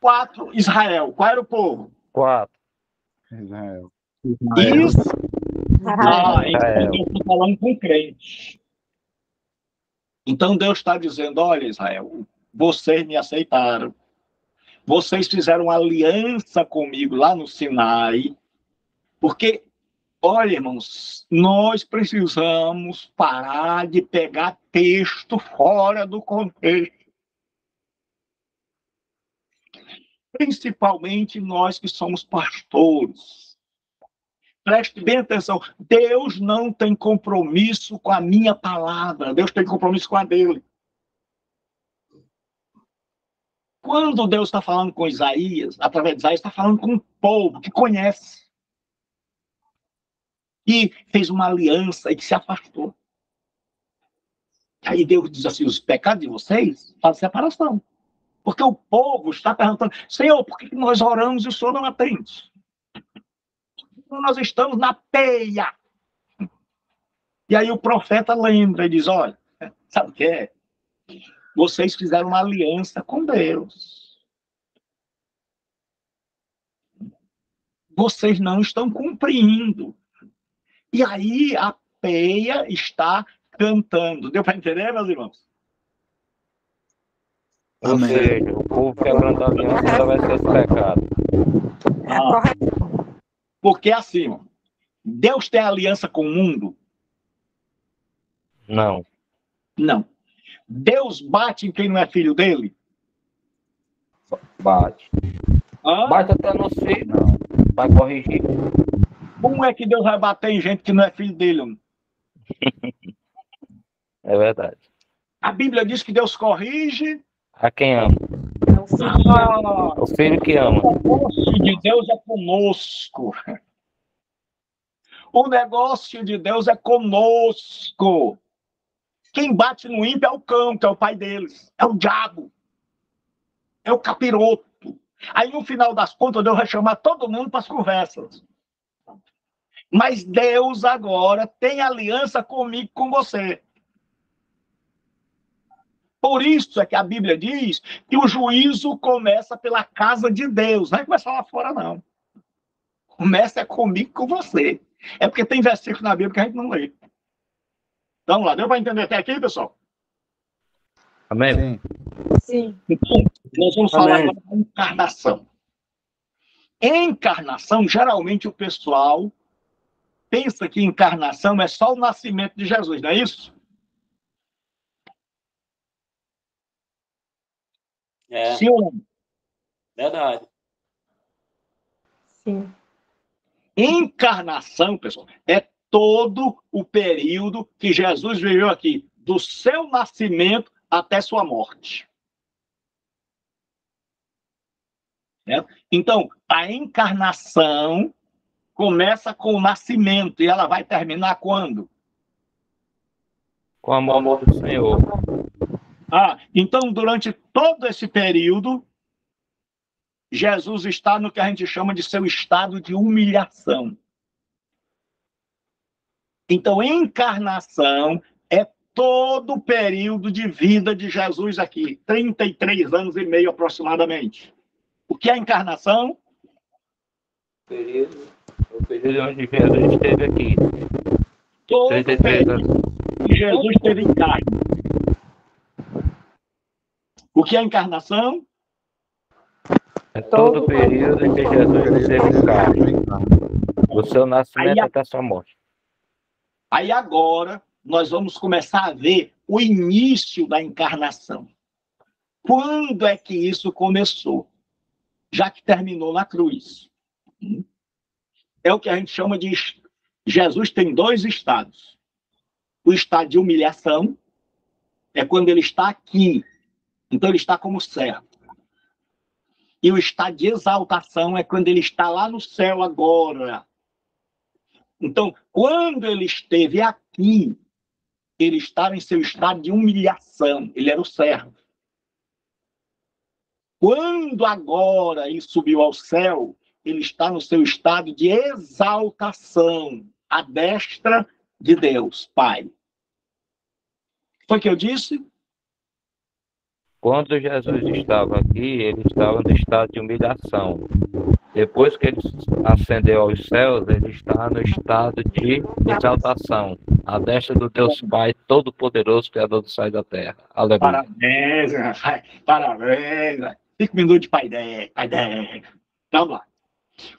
4. Israel. Qual era o povo? 4. Israel. Isso. Ah, Então Deus está falando com crente. Então Deus está dizendo, olha, Israel, vocês me aceitaram. Vocês fizeram uma aliança comigo lá no Sinai. Porque, olha, irmãos, nós precisamos parar de pegar texto fora do contexto. Principalmente nós que somos pastores. Preste bem atenção. Deus não tem compromisso com a minha palavra. Deus tem compromisso com a dele. Quando Deus está falando com Isaías, através de Isaías, está falando com um povo que conhece. E fez uma aliança e que se afastou. Aí Deus diz assim, os pecados de vocês fazem separação. Porque o povo está perguntando, Senhor, por que nós oramos e o Senhor não atende? Nós estamos na peia. E aí o profeta lembra e diz, olha, sabe o que é? Vocês fizeram uma aliança com Deus. Vocês não estão cumprindo. E aí a peia está cantando. Deu para entender, meus irmãos? Ou Amém. seja, o povo quebrando a aliança vai ser esse pecado. Porque assim, Deus tem aliança com o mundo? Não. Não. Deus bate em quem não é filho dele? Bate. Hã? Bate até no filho, não. Vai corrigir. Como é que Deus vai bater em gente que não é filho dele? Homem? É verdade. A Bíblia diz que Deus corrige. A quem ama. É o filho que ama. Ah, O filho que ama. o negócio de Deus é conosco. O negócio de Deus é conosco. Quem bate no ímpio é o cão, que é o pai deles. É o diabo. É o capiroto. Aí, no final das contas, Deus vai chamar todo mundo para as conversas. Mas Deus agora tem aliança comigo, com você. Por isso é que a Bíblia diz que o juízo começa pela casa de Deus. Não é começar lá fora, não. Começa comigo, com você. É porque tem versículo na Bíblia que a gente não lê. Vamos lá, deu para entender até aqui, pessoal? Amém? Sim. Sim. Então, nós vamos falar Amém. agora da encarnação. Encarnação, geralmente o pessoal pensa que encarnação é só o nascimento de Jesus, não é isso? É, Sim ou não? verdade. Sim. Encarnação, pessoal, é todo o período que Jesus viveu aqui, do seu nascimento até sua morte. Certo? Então, a encarnação começa com o nascimento e ela vai terminar quando? Com a morte do Senhor. Então, durante todo esse período, Jesus está no que a gente chama de seu estado de humilhação. Então, encarnação é todo o período de vida de Jesus aqui, 33 anos e meio aproximadamente. O que é a encarnação? O período onde Jesus esteve aqui. Todo o 33 período anos. que Jesus teve em carne. O que é a encarnação? É todo o período em que Jesus esteve em carne. Do seu nascimento Aí, até a sua morte. Aí agora nós vamos começar a ver o início da encarnação. Quando é que isso começou? Já que terminou na cruz. É o que a gente chama de... Jesus tem dois estados. O estado de humilhação é quando ele está aqui. Então ele está como servo. E o estado de exaltação é quando ele está lá no céu agora. Então, quando ele esteve aqui, ele estava em seu estado de humilhação. Ele era o servo. Quando agora ele subiu ao céu, ele está no seu estado de exaltação, à destra de Deus, Pai. Foi o que eu disse? Quando Jesus estava aqui, ele estava no estado de humilhação. Depois que ele ascendeu aos céus, ele está no estado de exaltação, à destra do Deus Pai Todo-Poderoso, Criador do céu e da terra. Aleluia. Parabéns, rapaz. Parabéns. 5 minutos de paideia. Vamos lá.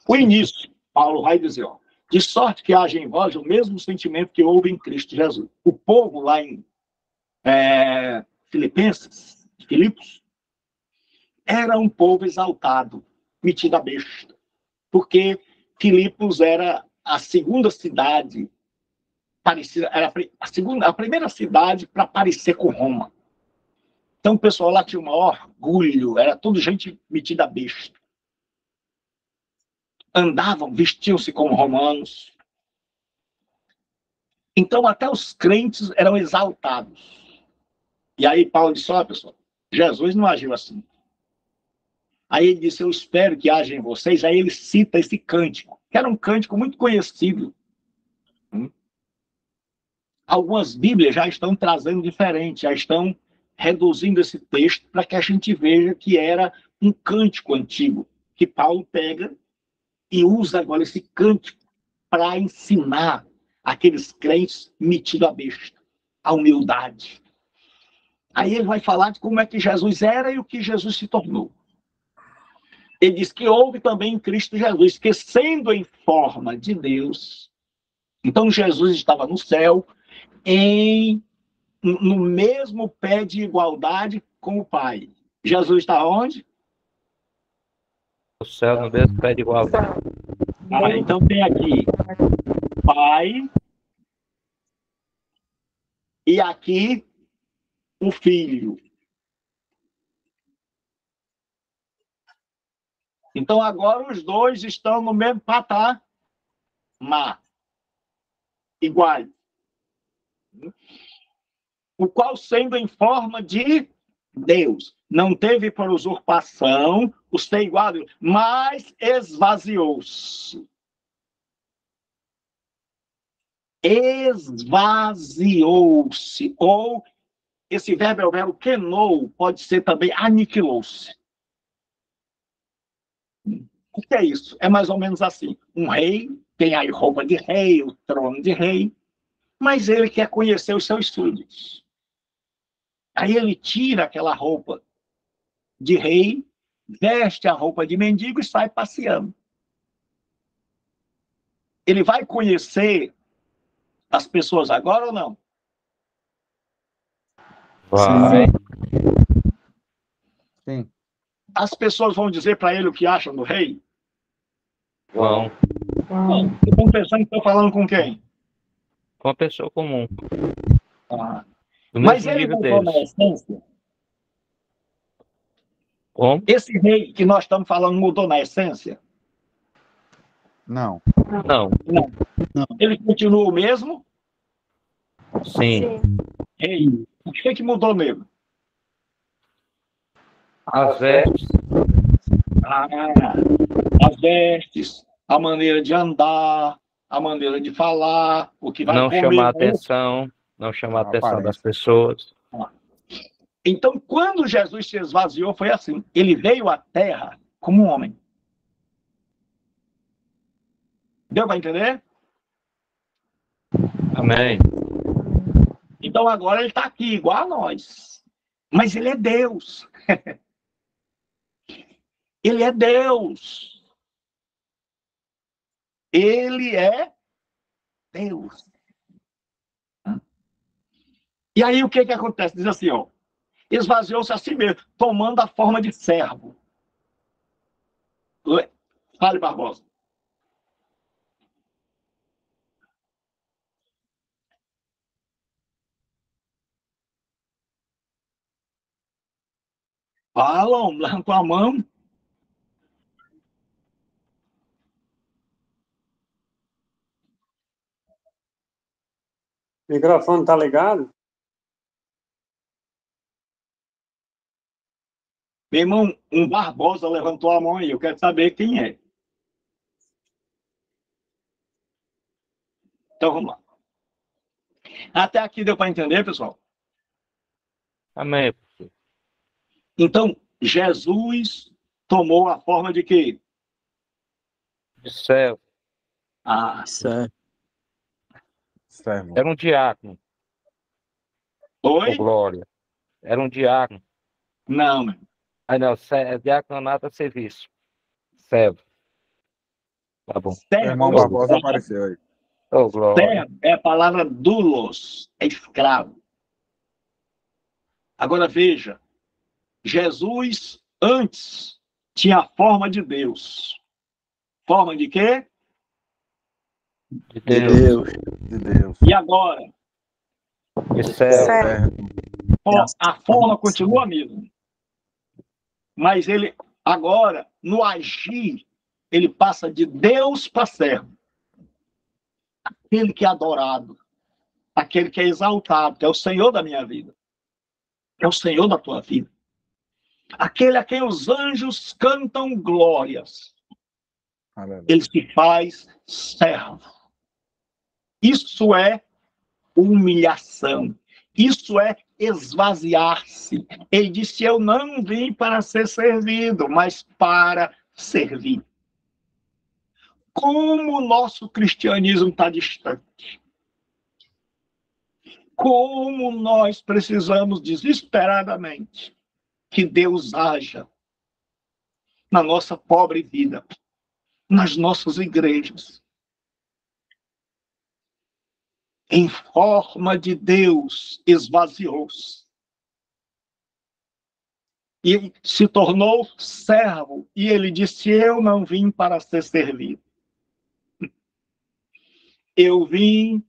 O início, Paulo vai dizer, de sorte que haja em vós o mesmo sentimento que houve em Cristo Jesus. O povo lá em Filipos, era um povo exaltado, metido a besta, porque Filipos era a segunda cidade parecida, era a primeira cidade para parecer com Roma. Então o pessoal lá tinha um maior orgulho, era tudo gente metida a besta. Andavam, vestiam-se como romanos. Então até os crentes eram exaltados. E aí Paulo disse, pessoal, Jesus não agiu assim. Aí ele disse, eu espero que haja em vocês. Aí ele cita esse cântico, que era um cântico muito conhecido. Algumas Bíblias já estão trazendo diferente, já estão reduzindo esse texto para que a gente veja que era um cântico antigo, que Paulo pega e usa agora esse cântico para ensinar aqueles crentes metidos a besta, a humildade. Aí ele vai falar de como é que Jesus era e o que Jesus se tornou. Ele diz que houve também em Cristo Jesus, que sendo em forma de Deus, então Jesus estava no céu, no mesmo pé de igualdade com o Pai. Jesus está onde? o céu no mesmo pé de igualdade. Então tem aqui Pai e aqui o Filho. Então agora os dois estão no mesmo patamar, iguais. O qual, sendo em forma de Deus, não teve por usurpação o ser igual a Deus, mas esvaziou-se. Esvaziou-se. Ou esse verbo é o verbo kenou, pode ser também aniquilou-se. O que é isso? É mais ou menos assim. Um rei tem a roupa de rei, o trono de rei, mas ele quer conhecer os seus súditos. Aí ele tira aquela roupa de rei, veste a roupa de mendigo e sai passeando. Ele vai conhecer as pessoas agora ou não? Vai. Sim. As pessoas vão dizer para ele o que acham do rei? Vão. Estão pensando que estão falando com quem? Com uma pessoa comum. Do Mas mesmo ele nível mudou na deles. essência? Como? Esse rei que nós estamos falando mudou na essência? Não. Não. Ele continua o mesmo? Sim. Rei. O que mudou nele? As vestes. As vestes, a maneira de andar, a maneira de falar, o que vai Não comer. chamar atenção. Não chamar a atenção das pessoas. Então, quando Jesus se esvaziou, foi assim. Ele veio à Terra como um homem. Deu para entender? Amém. Então, agora ele está aqui, igual a nós. Mas ele é Deus. Ele é Deus. Ele é Deus. E aí, o que acontece? Diz assim, ó. Esvaziou-se a si mesmo, tomando a forma de servo. Fale, Barbosa. Falam lá com a mão. O microfone tá ligado? Meu irmão, um Barbosa levantou a mão aí. Eu quero saber quem é. Então, vamos lá. Até aqui deu para entender, pessoal? Amém. Então, Jesus tomou a forma de quê? De servo. Certo. Servo. Era um diácono. Oi? Glória. Era um diácono. Não, meu. Não, diaconato a serviço. Servo. Tá bom. O irmão Barbosa apareceu aí. Oh, glória. Servo é a palavra doulos, é escravo. Agora veja, Jesus antes tinha a forma de Deus. Forma de quê? De Deus. De Deus. E agora? De servo. A forma continua a mesma. Mas ele, agora, no agir, ele passa de Deus para servo. Aquele que é adorado, aquele que é exaltado, que é o Senhor da minha vida, que é o Senhor da tua vida. Aquele a quem os anjos cantam glórias. Aleluia. Ele se faz servo. Isso é humilhação. Isso é esvaziar-se. Ele disse, eu não vim para ser servido, mas para servir. Como o nosso cristianismo está distante. Como nós precisamos desesperadamente que Deus haja na nossa pobre vida, nas nossas igrejas. Em forma de Deus, esvaziou-se. e se tornou servo. E ele disse: eu não vim para ser servido. Eu vim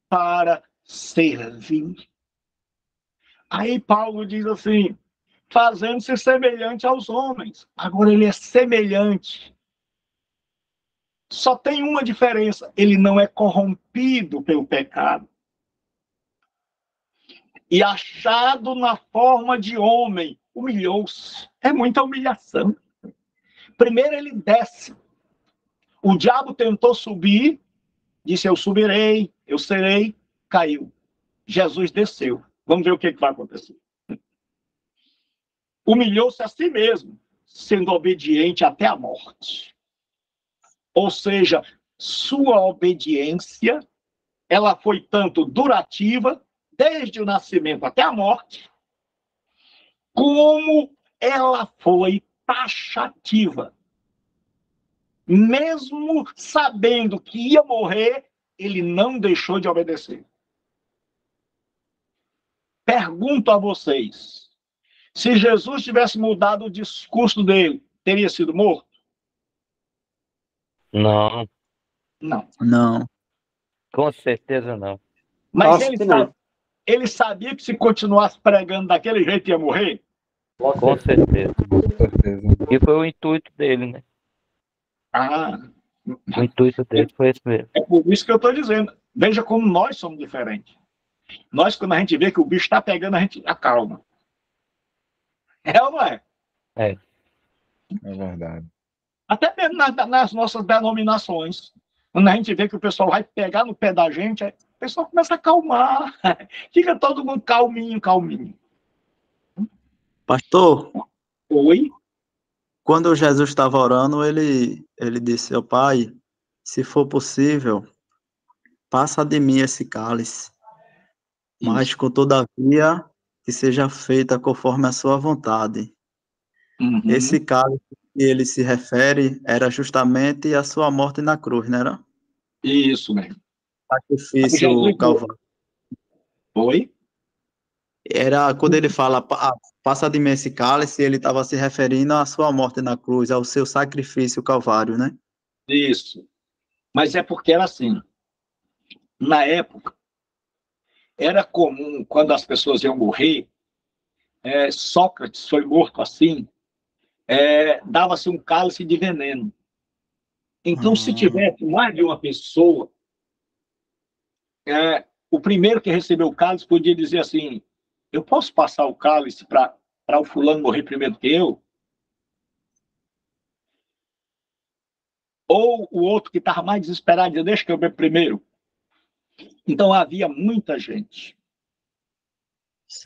para servir. Aí Paulo diz assim, fazendo-se semelhante aos homens. Agora ele é semelhante. Só tem uma diferença, ele não é corrompido pelo pecado. E achado na forma de homem, humilhou-se. É muita humilhação. Primeiro ele desce. O diabo tentou subir, disse: eu subirei, eu serei, caiu. Jesus desceu. Vamos ver o que vai acontecer. Humilhou-se a si mesmo, sendo obediente até a morte. Ou seja, sua obediência, ela foi tanto durativa, desde o nascimento até a morte, como ela foi taxativa. Mesmo sabendo que ia morrer, ele não deixou de obedecer. Pergunto a vocês, se Jesus tivesse mudado o discurso dele, teria sido morto? Não, Não. Não. com certeza não. Mas Acho que não. ele sabia que se continuasse pregando daquele jeito ia morrer? Com certeza. Com certeza. E foi o intuito dele, né? Ah, O intuito dele foi esse mesmo. é por isso que eu estou dizendo. Veja como nós somos diferentes. Nós, quando a gente vê que o bicho está pegando, a gente acalma. É ou não é? É. É verdade. Até mesmo nas nossas denominações. Quando a gente vê que o pessoal vai pegar no pé da gente, o pessoal começa a acalmar. Fica todo mundo calminho, calminho. Pastor, Oi? quando Jesus estava orando, ele disse: ó Pai, se for possível, passa de mim esse cálice, mas Isso. todavia que seja feita conforme a sua vontade. Uhum. Esse cálice que ele se refere era justamente a sua morte na cruz, não era? Isso mesmo. Sacrifício calvário. Oi? Era quando ele fala, passa de mim esse cálice, ele estava se referindo à sua morte na cruz, ao seu sacrifício calvário, né? Isso. Mas é porque era assim. Na época, era comum, quando as pessoas iam morrer, Sócrates foi morto assim, dava-se um cálice de veneno. Então, se tivesse mais de uma pessoa, o primeiro que recebeu o cálice podia dizer assim: eu posso passar o cálice para o fulano morrer primeiro que eu? Ou o outro que estava mais desesperado dizia: deixa que eu bebo primeiro. Então, havia muita gente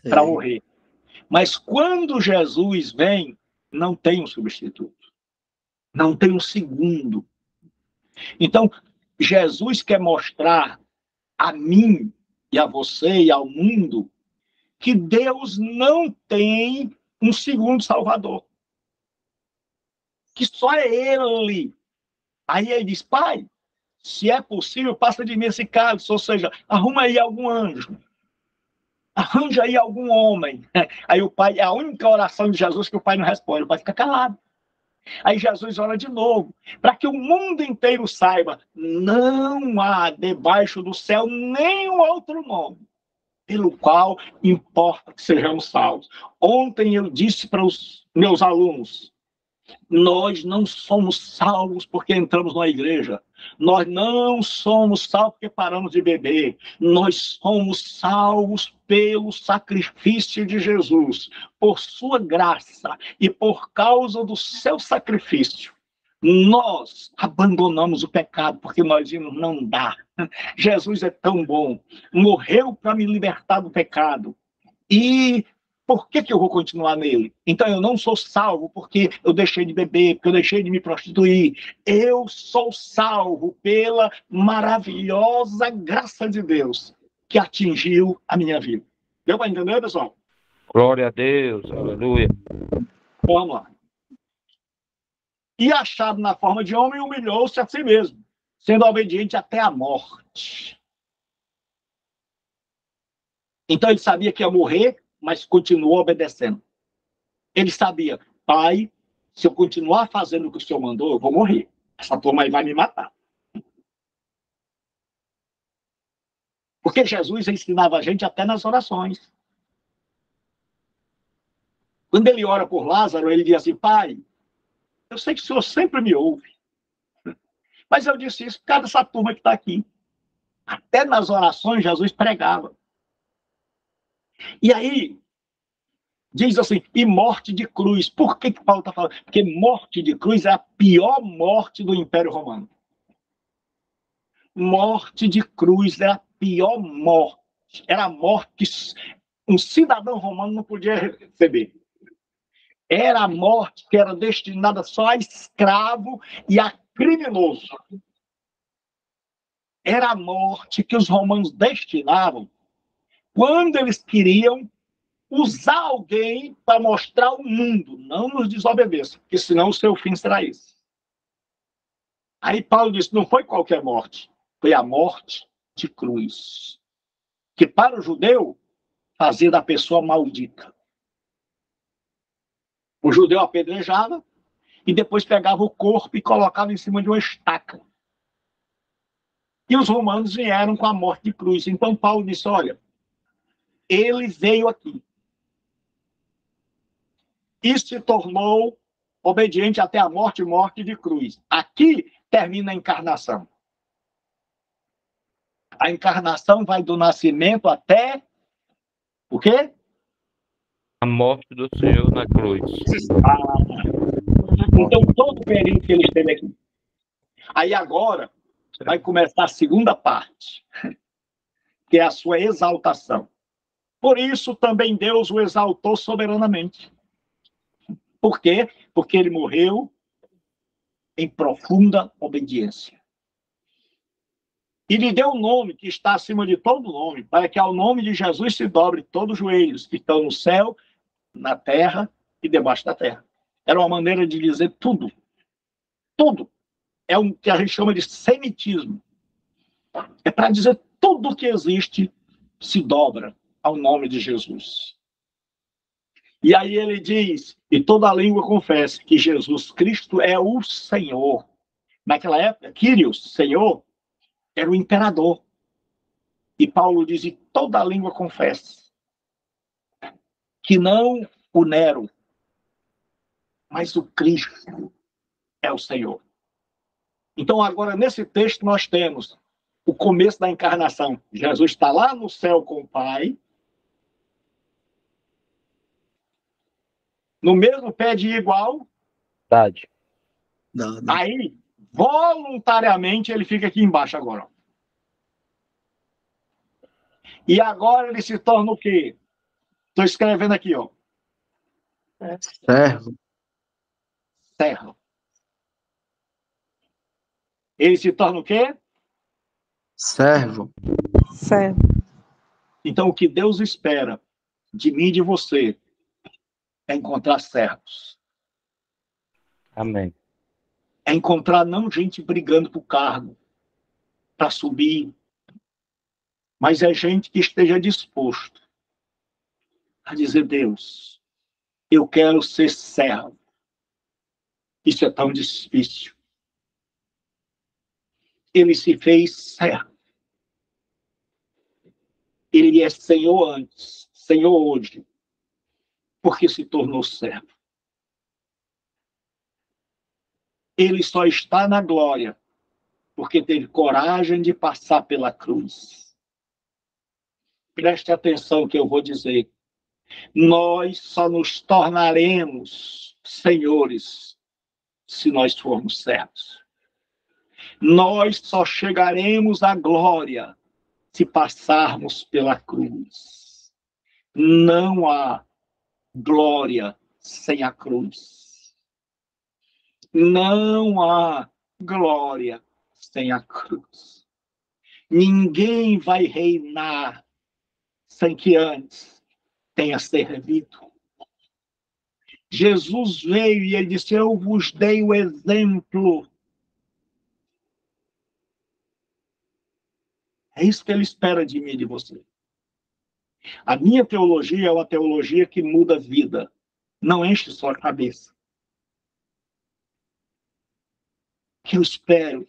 para Sei. morrer. Mas quando Jesus vem, não tem um substituto. Não tem um segundo. Então, Jesus quer mostrar a mim e a você e ao mundo que Deus não tem um segundo Salvador. Que só é Ele. Aí ele diz: Pai, se é possível, passa de mim esse cálice. Ou seja, arruma aí algum anjo. Arranja aí algum homem. Aí o pai, é a única oração de Jesus que o pai não responde. O pai fica calado. Aí Jesus ora de novo, para que o mundo inteiro saiba: não há debaixo do céu nenhum outro nome pelo qual importa que sejamos salvos. Ontem eu disse para os meus alunos: nós não somos salvos porque entramos na igreja. Nós não somos salvos porque paramos de beber. Nós somos salvos pelo sacrifício de Jesus. Por sua graça e por causa do seu sacrifício, nós abandonamos o pecado porque nós vimos: não dá. Jesus é tão bom. Morreu para me libertar do pecado. E por que eu vou continuar nele? Então eu não sou salvo porque eu deixei de beber, porque eu deixei de me prostituir. Eu sou salvo pela maravilhosa graça de Deus que atingiu a minha vida. Deu para entender, pessoal? Glória a Deus, aleluia. Vamos lá. E achado na forma de homem, humilhou-se a si mesmo, sendo obediente até a morte. Então ele sabia que ia morrer, mas continuou obedecendo. Ele sabia, pai, se eu continuar fazendo o que o senhor mandou, eu vou morrer. Essa turma aí vai me matar. Porque Jesus ensinava a gente até nas orações. Quando ele ora por Lázaro, ele diz assim, pai, eu sei que o senhor sempre me ouve, mas eu disse isso por causa dessa turma que está aqui. Até nas orações, Jesus pregava. E aí, diz assim, e morte de cruz. Por que Paulo está falando? Porque morte de cruz é a pior morte do Império Romano. Morte de cruz é a pior morte. Era a morte que um cidadão romano não podia receber. Era a morte que era destinada só a escravo e a criminoso. Era a morte que os romanos destinavam quando eles queriam usar alguém para mostrar ao mundo, não nos desobedeça, porque senão o seu fim será esse. Aí Paulo disse, não foi qualquer morte, foi a morte de cruz, que para o judeu fazia da pessoa maldita. O judeu apedrejava e depois pegava o corpo e colocava em cima de uma estaca. E os romanos vieram com a morte de cruz. Então Paulo disse, olha, ele veio aqui e se tornou obediente até a morte e morte de cruz. Aqui termina a encarnação. A encarnação vai do nascimento até o quê? A morte do Senhor na cruz. Então, todo o período que ele esteve aqui. Aí agora vai começar a segunda parte, que é a sua exaltação. Por isso também Deus o exaltou soberanamente. Por quê? Porque ele morreu em profunda obediência. E lhe deu um nome que está acima de todo nome, para que ao nome de Jesus se dobre todos os joelhos que estão no céu, na terra e debaixo da terra. Era uma maneira de dizer tudo. Tudo. É o que a gente chama de semitismo. É para dizer tudo que existe se dobra ao nome de Jesus. E aí ele diz, e toda língua confessa que Jesus Cristo é o Senhor. Naquela época, Kyrios, Senhor, era o imperador. E Paulo diz, e toda língua confessa que não o Nero, mas o Cristo é o Senhor. Então, agora, nesse texto, nós temos o começo da encarnação. Jesus está lá no céu com o Pai, no mesmo pé de igual. Verdade. Aí, voluntariamente, ele fica aqui embaixo agora. E agora ele se torna o quê? Estou escrevendo aqui, ó. Servo. Servo. Ele se torna o quê? Servo. Servo. Então, o que Deus espera de mim e de você é encontrar servos. Amém. É encontrar não gente brigando por cargo, para subir, mas é gente que esteja disposto a dizer, Deus, eu quero ser servo. Isso é tão difícil. Ele se fez servo. Ele é Senhor antes, Senhor hoje, porque se tornou servo. Ele só está na glória porque teve coragem de passar pela cruz. Preste atenção no que eu vou dizer. Nós só nos tornaremos senhores se nós formos servos. Nós só chegaremos à glória se passarmos pela cruz. Não há glória sem a cruz. Não há glória sem a cruz. Ninguém vai reinar sem que antes tenha servido. Jesus veio e ele disse, eu vos dei o exemplo. É isso que ele espera de mim e de você. A minha teologia é uma teologia que muda a vida. Não enche sua cabeça. O que eu espero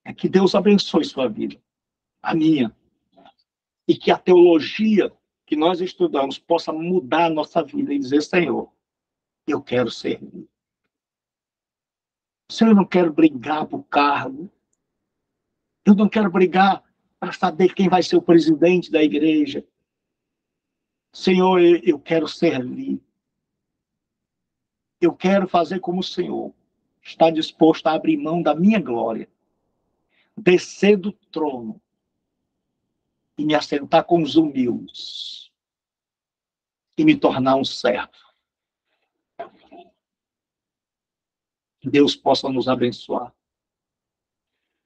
é que Deus abençoe sua vida, a minha, e que a teologia que nós estudamos possa mudar a nossa vida e dizer, Senhor, eu quero servir. Senhor, eu não quero brigar por cargo. Eu não quero brigar para saber quem vai ser o presidente da igreja. Senhor, eu quero servir. Eu quero fazer como o Senhor está disposto a abrir mão da minha glória, descer do trono e me assentar com os humildes e me tornar um servo. Que Deus possa nos abençoar.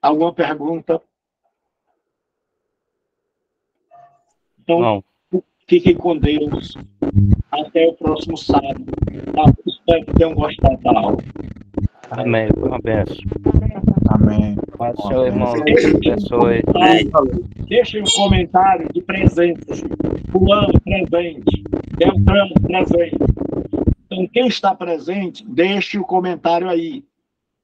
Alguma pergunta? Então, Não. fiquem com Deus. Até o próximo sábado. Espero que tenham gostado da aula. Amém. Foi uma benção. Amém. Paz do Senhor, irmão. Deus abençoe. Deixem um comentário de presentes. Fulano, presente. Beltrano, presente. Então, quem está presente, deixe o comentário aí.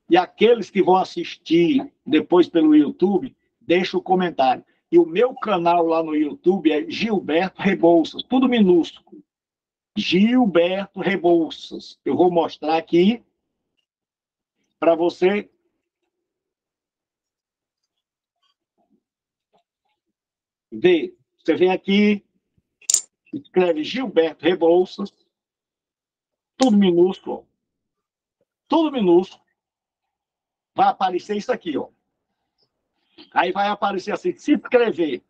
E aqueles que vão assistir depois pelo YouTube, deixe o comentário. E o meu canal lá no YouTube é Gilberto Rebouças, tudo minúsculo. Gilberto Rebouças. Eu vou mostrar aqui para você ver. Você vem aqui, escreve Gilberto Rebouças, tudo minúsculo. Tudo minúsculo. Vai aparecer isso aqui, ó. Aí vai aparecer assim, se inscrever.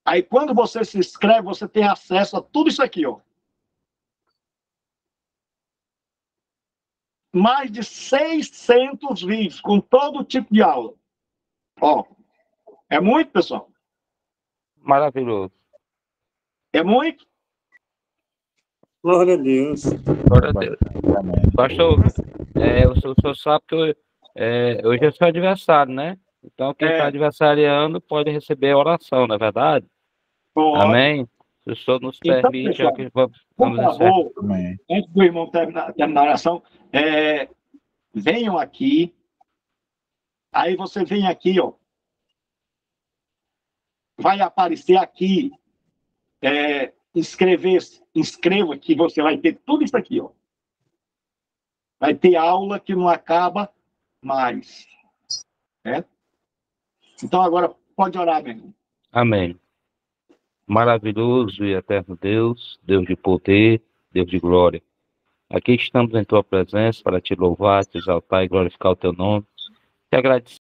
Aí quando você se inscreve, você tem acesso a tudo isso aqui, ó. Mais de 600 vídeos com todo tipo de aula. Ó, é muito, pessoal? Maravilhoso. É muito? Glória a Deus. Glória a Deus. Pastor, o senhor sabe que hoje é seu aniversário, né? Então, quem está aniversariando pode receber oração, não é verdade? Pode. Amém? Se o senhor nos Então, permite, pessoal, vamos por favor, Amém. antes do irmão terminar a oração, venham aqui. Aí você vem aqui, ó. Vai aparecer aqui, inscreva que você vai ter tudo isso aqui, ó. Vai ter aula que não acaba mais. Né? Então agora pode orar, meu irmão. Amém. Maravilhoso e eterno Deus, Deus de poder, Deus de glória. Aqui estamos em tua presença para te louvar, te exaltar e glorificar o teu nome. Te agradecer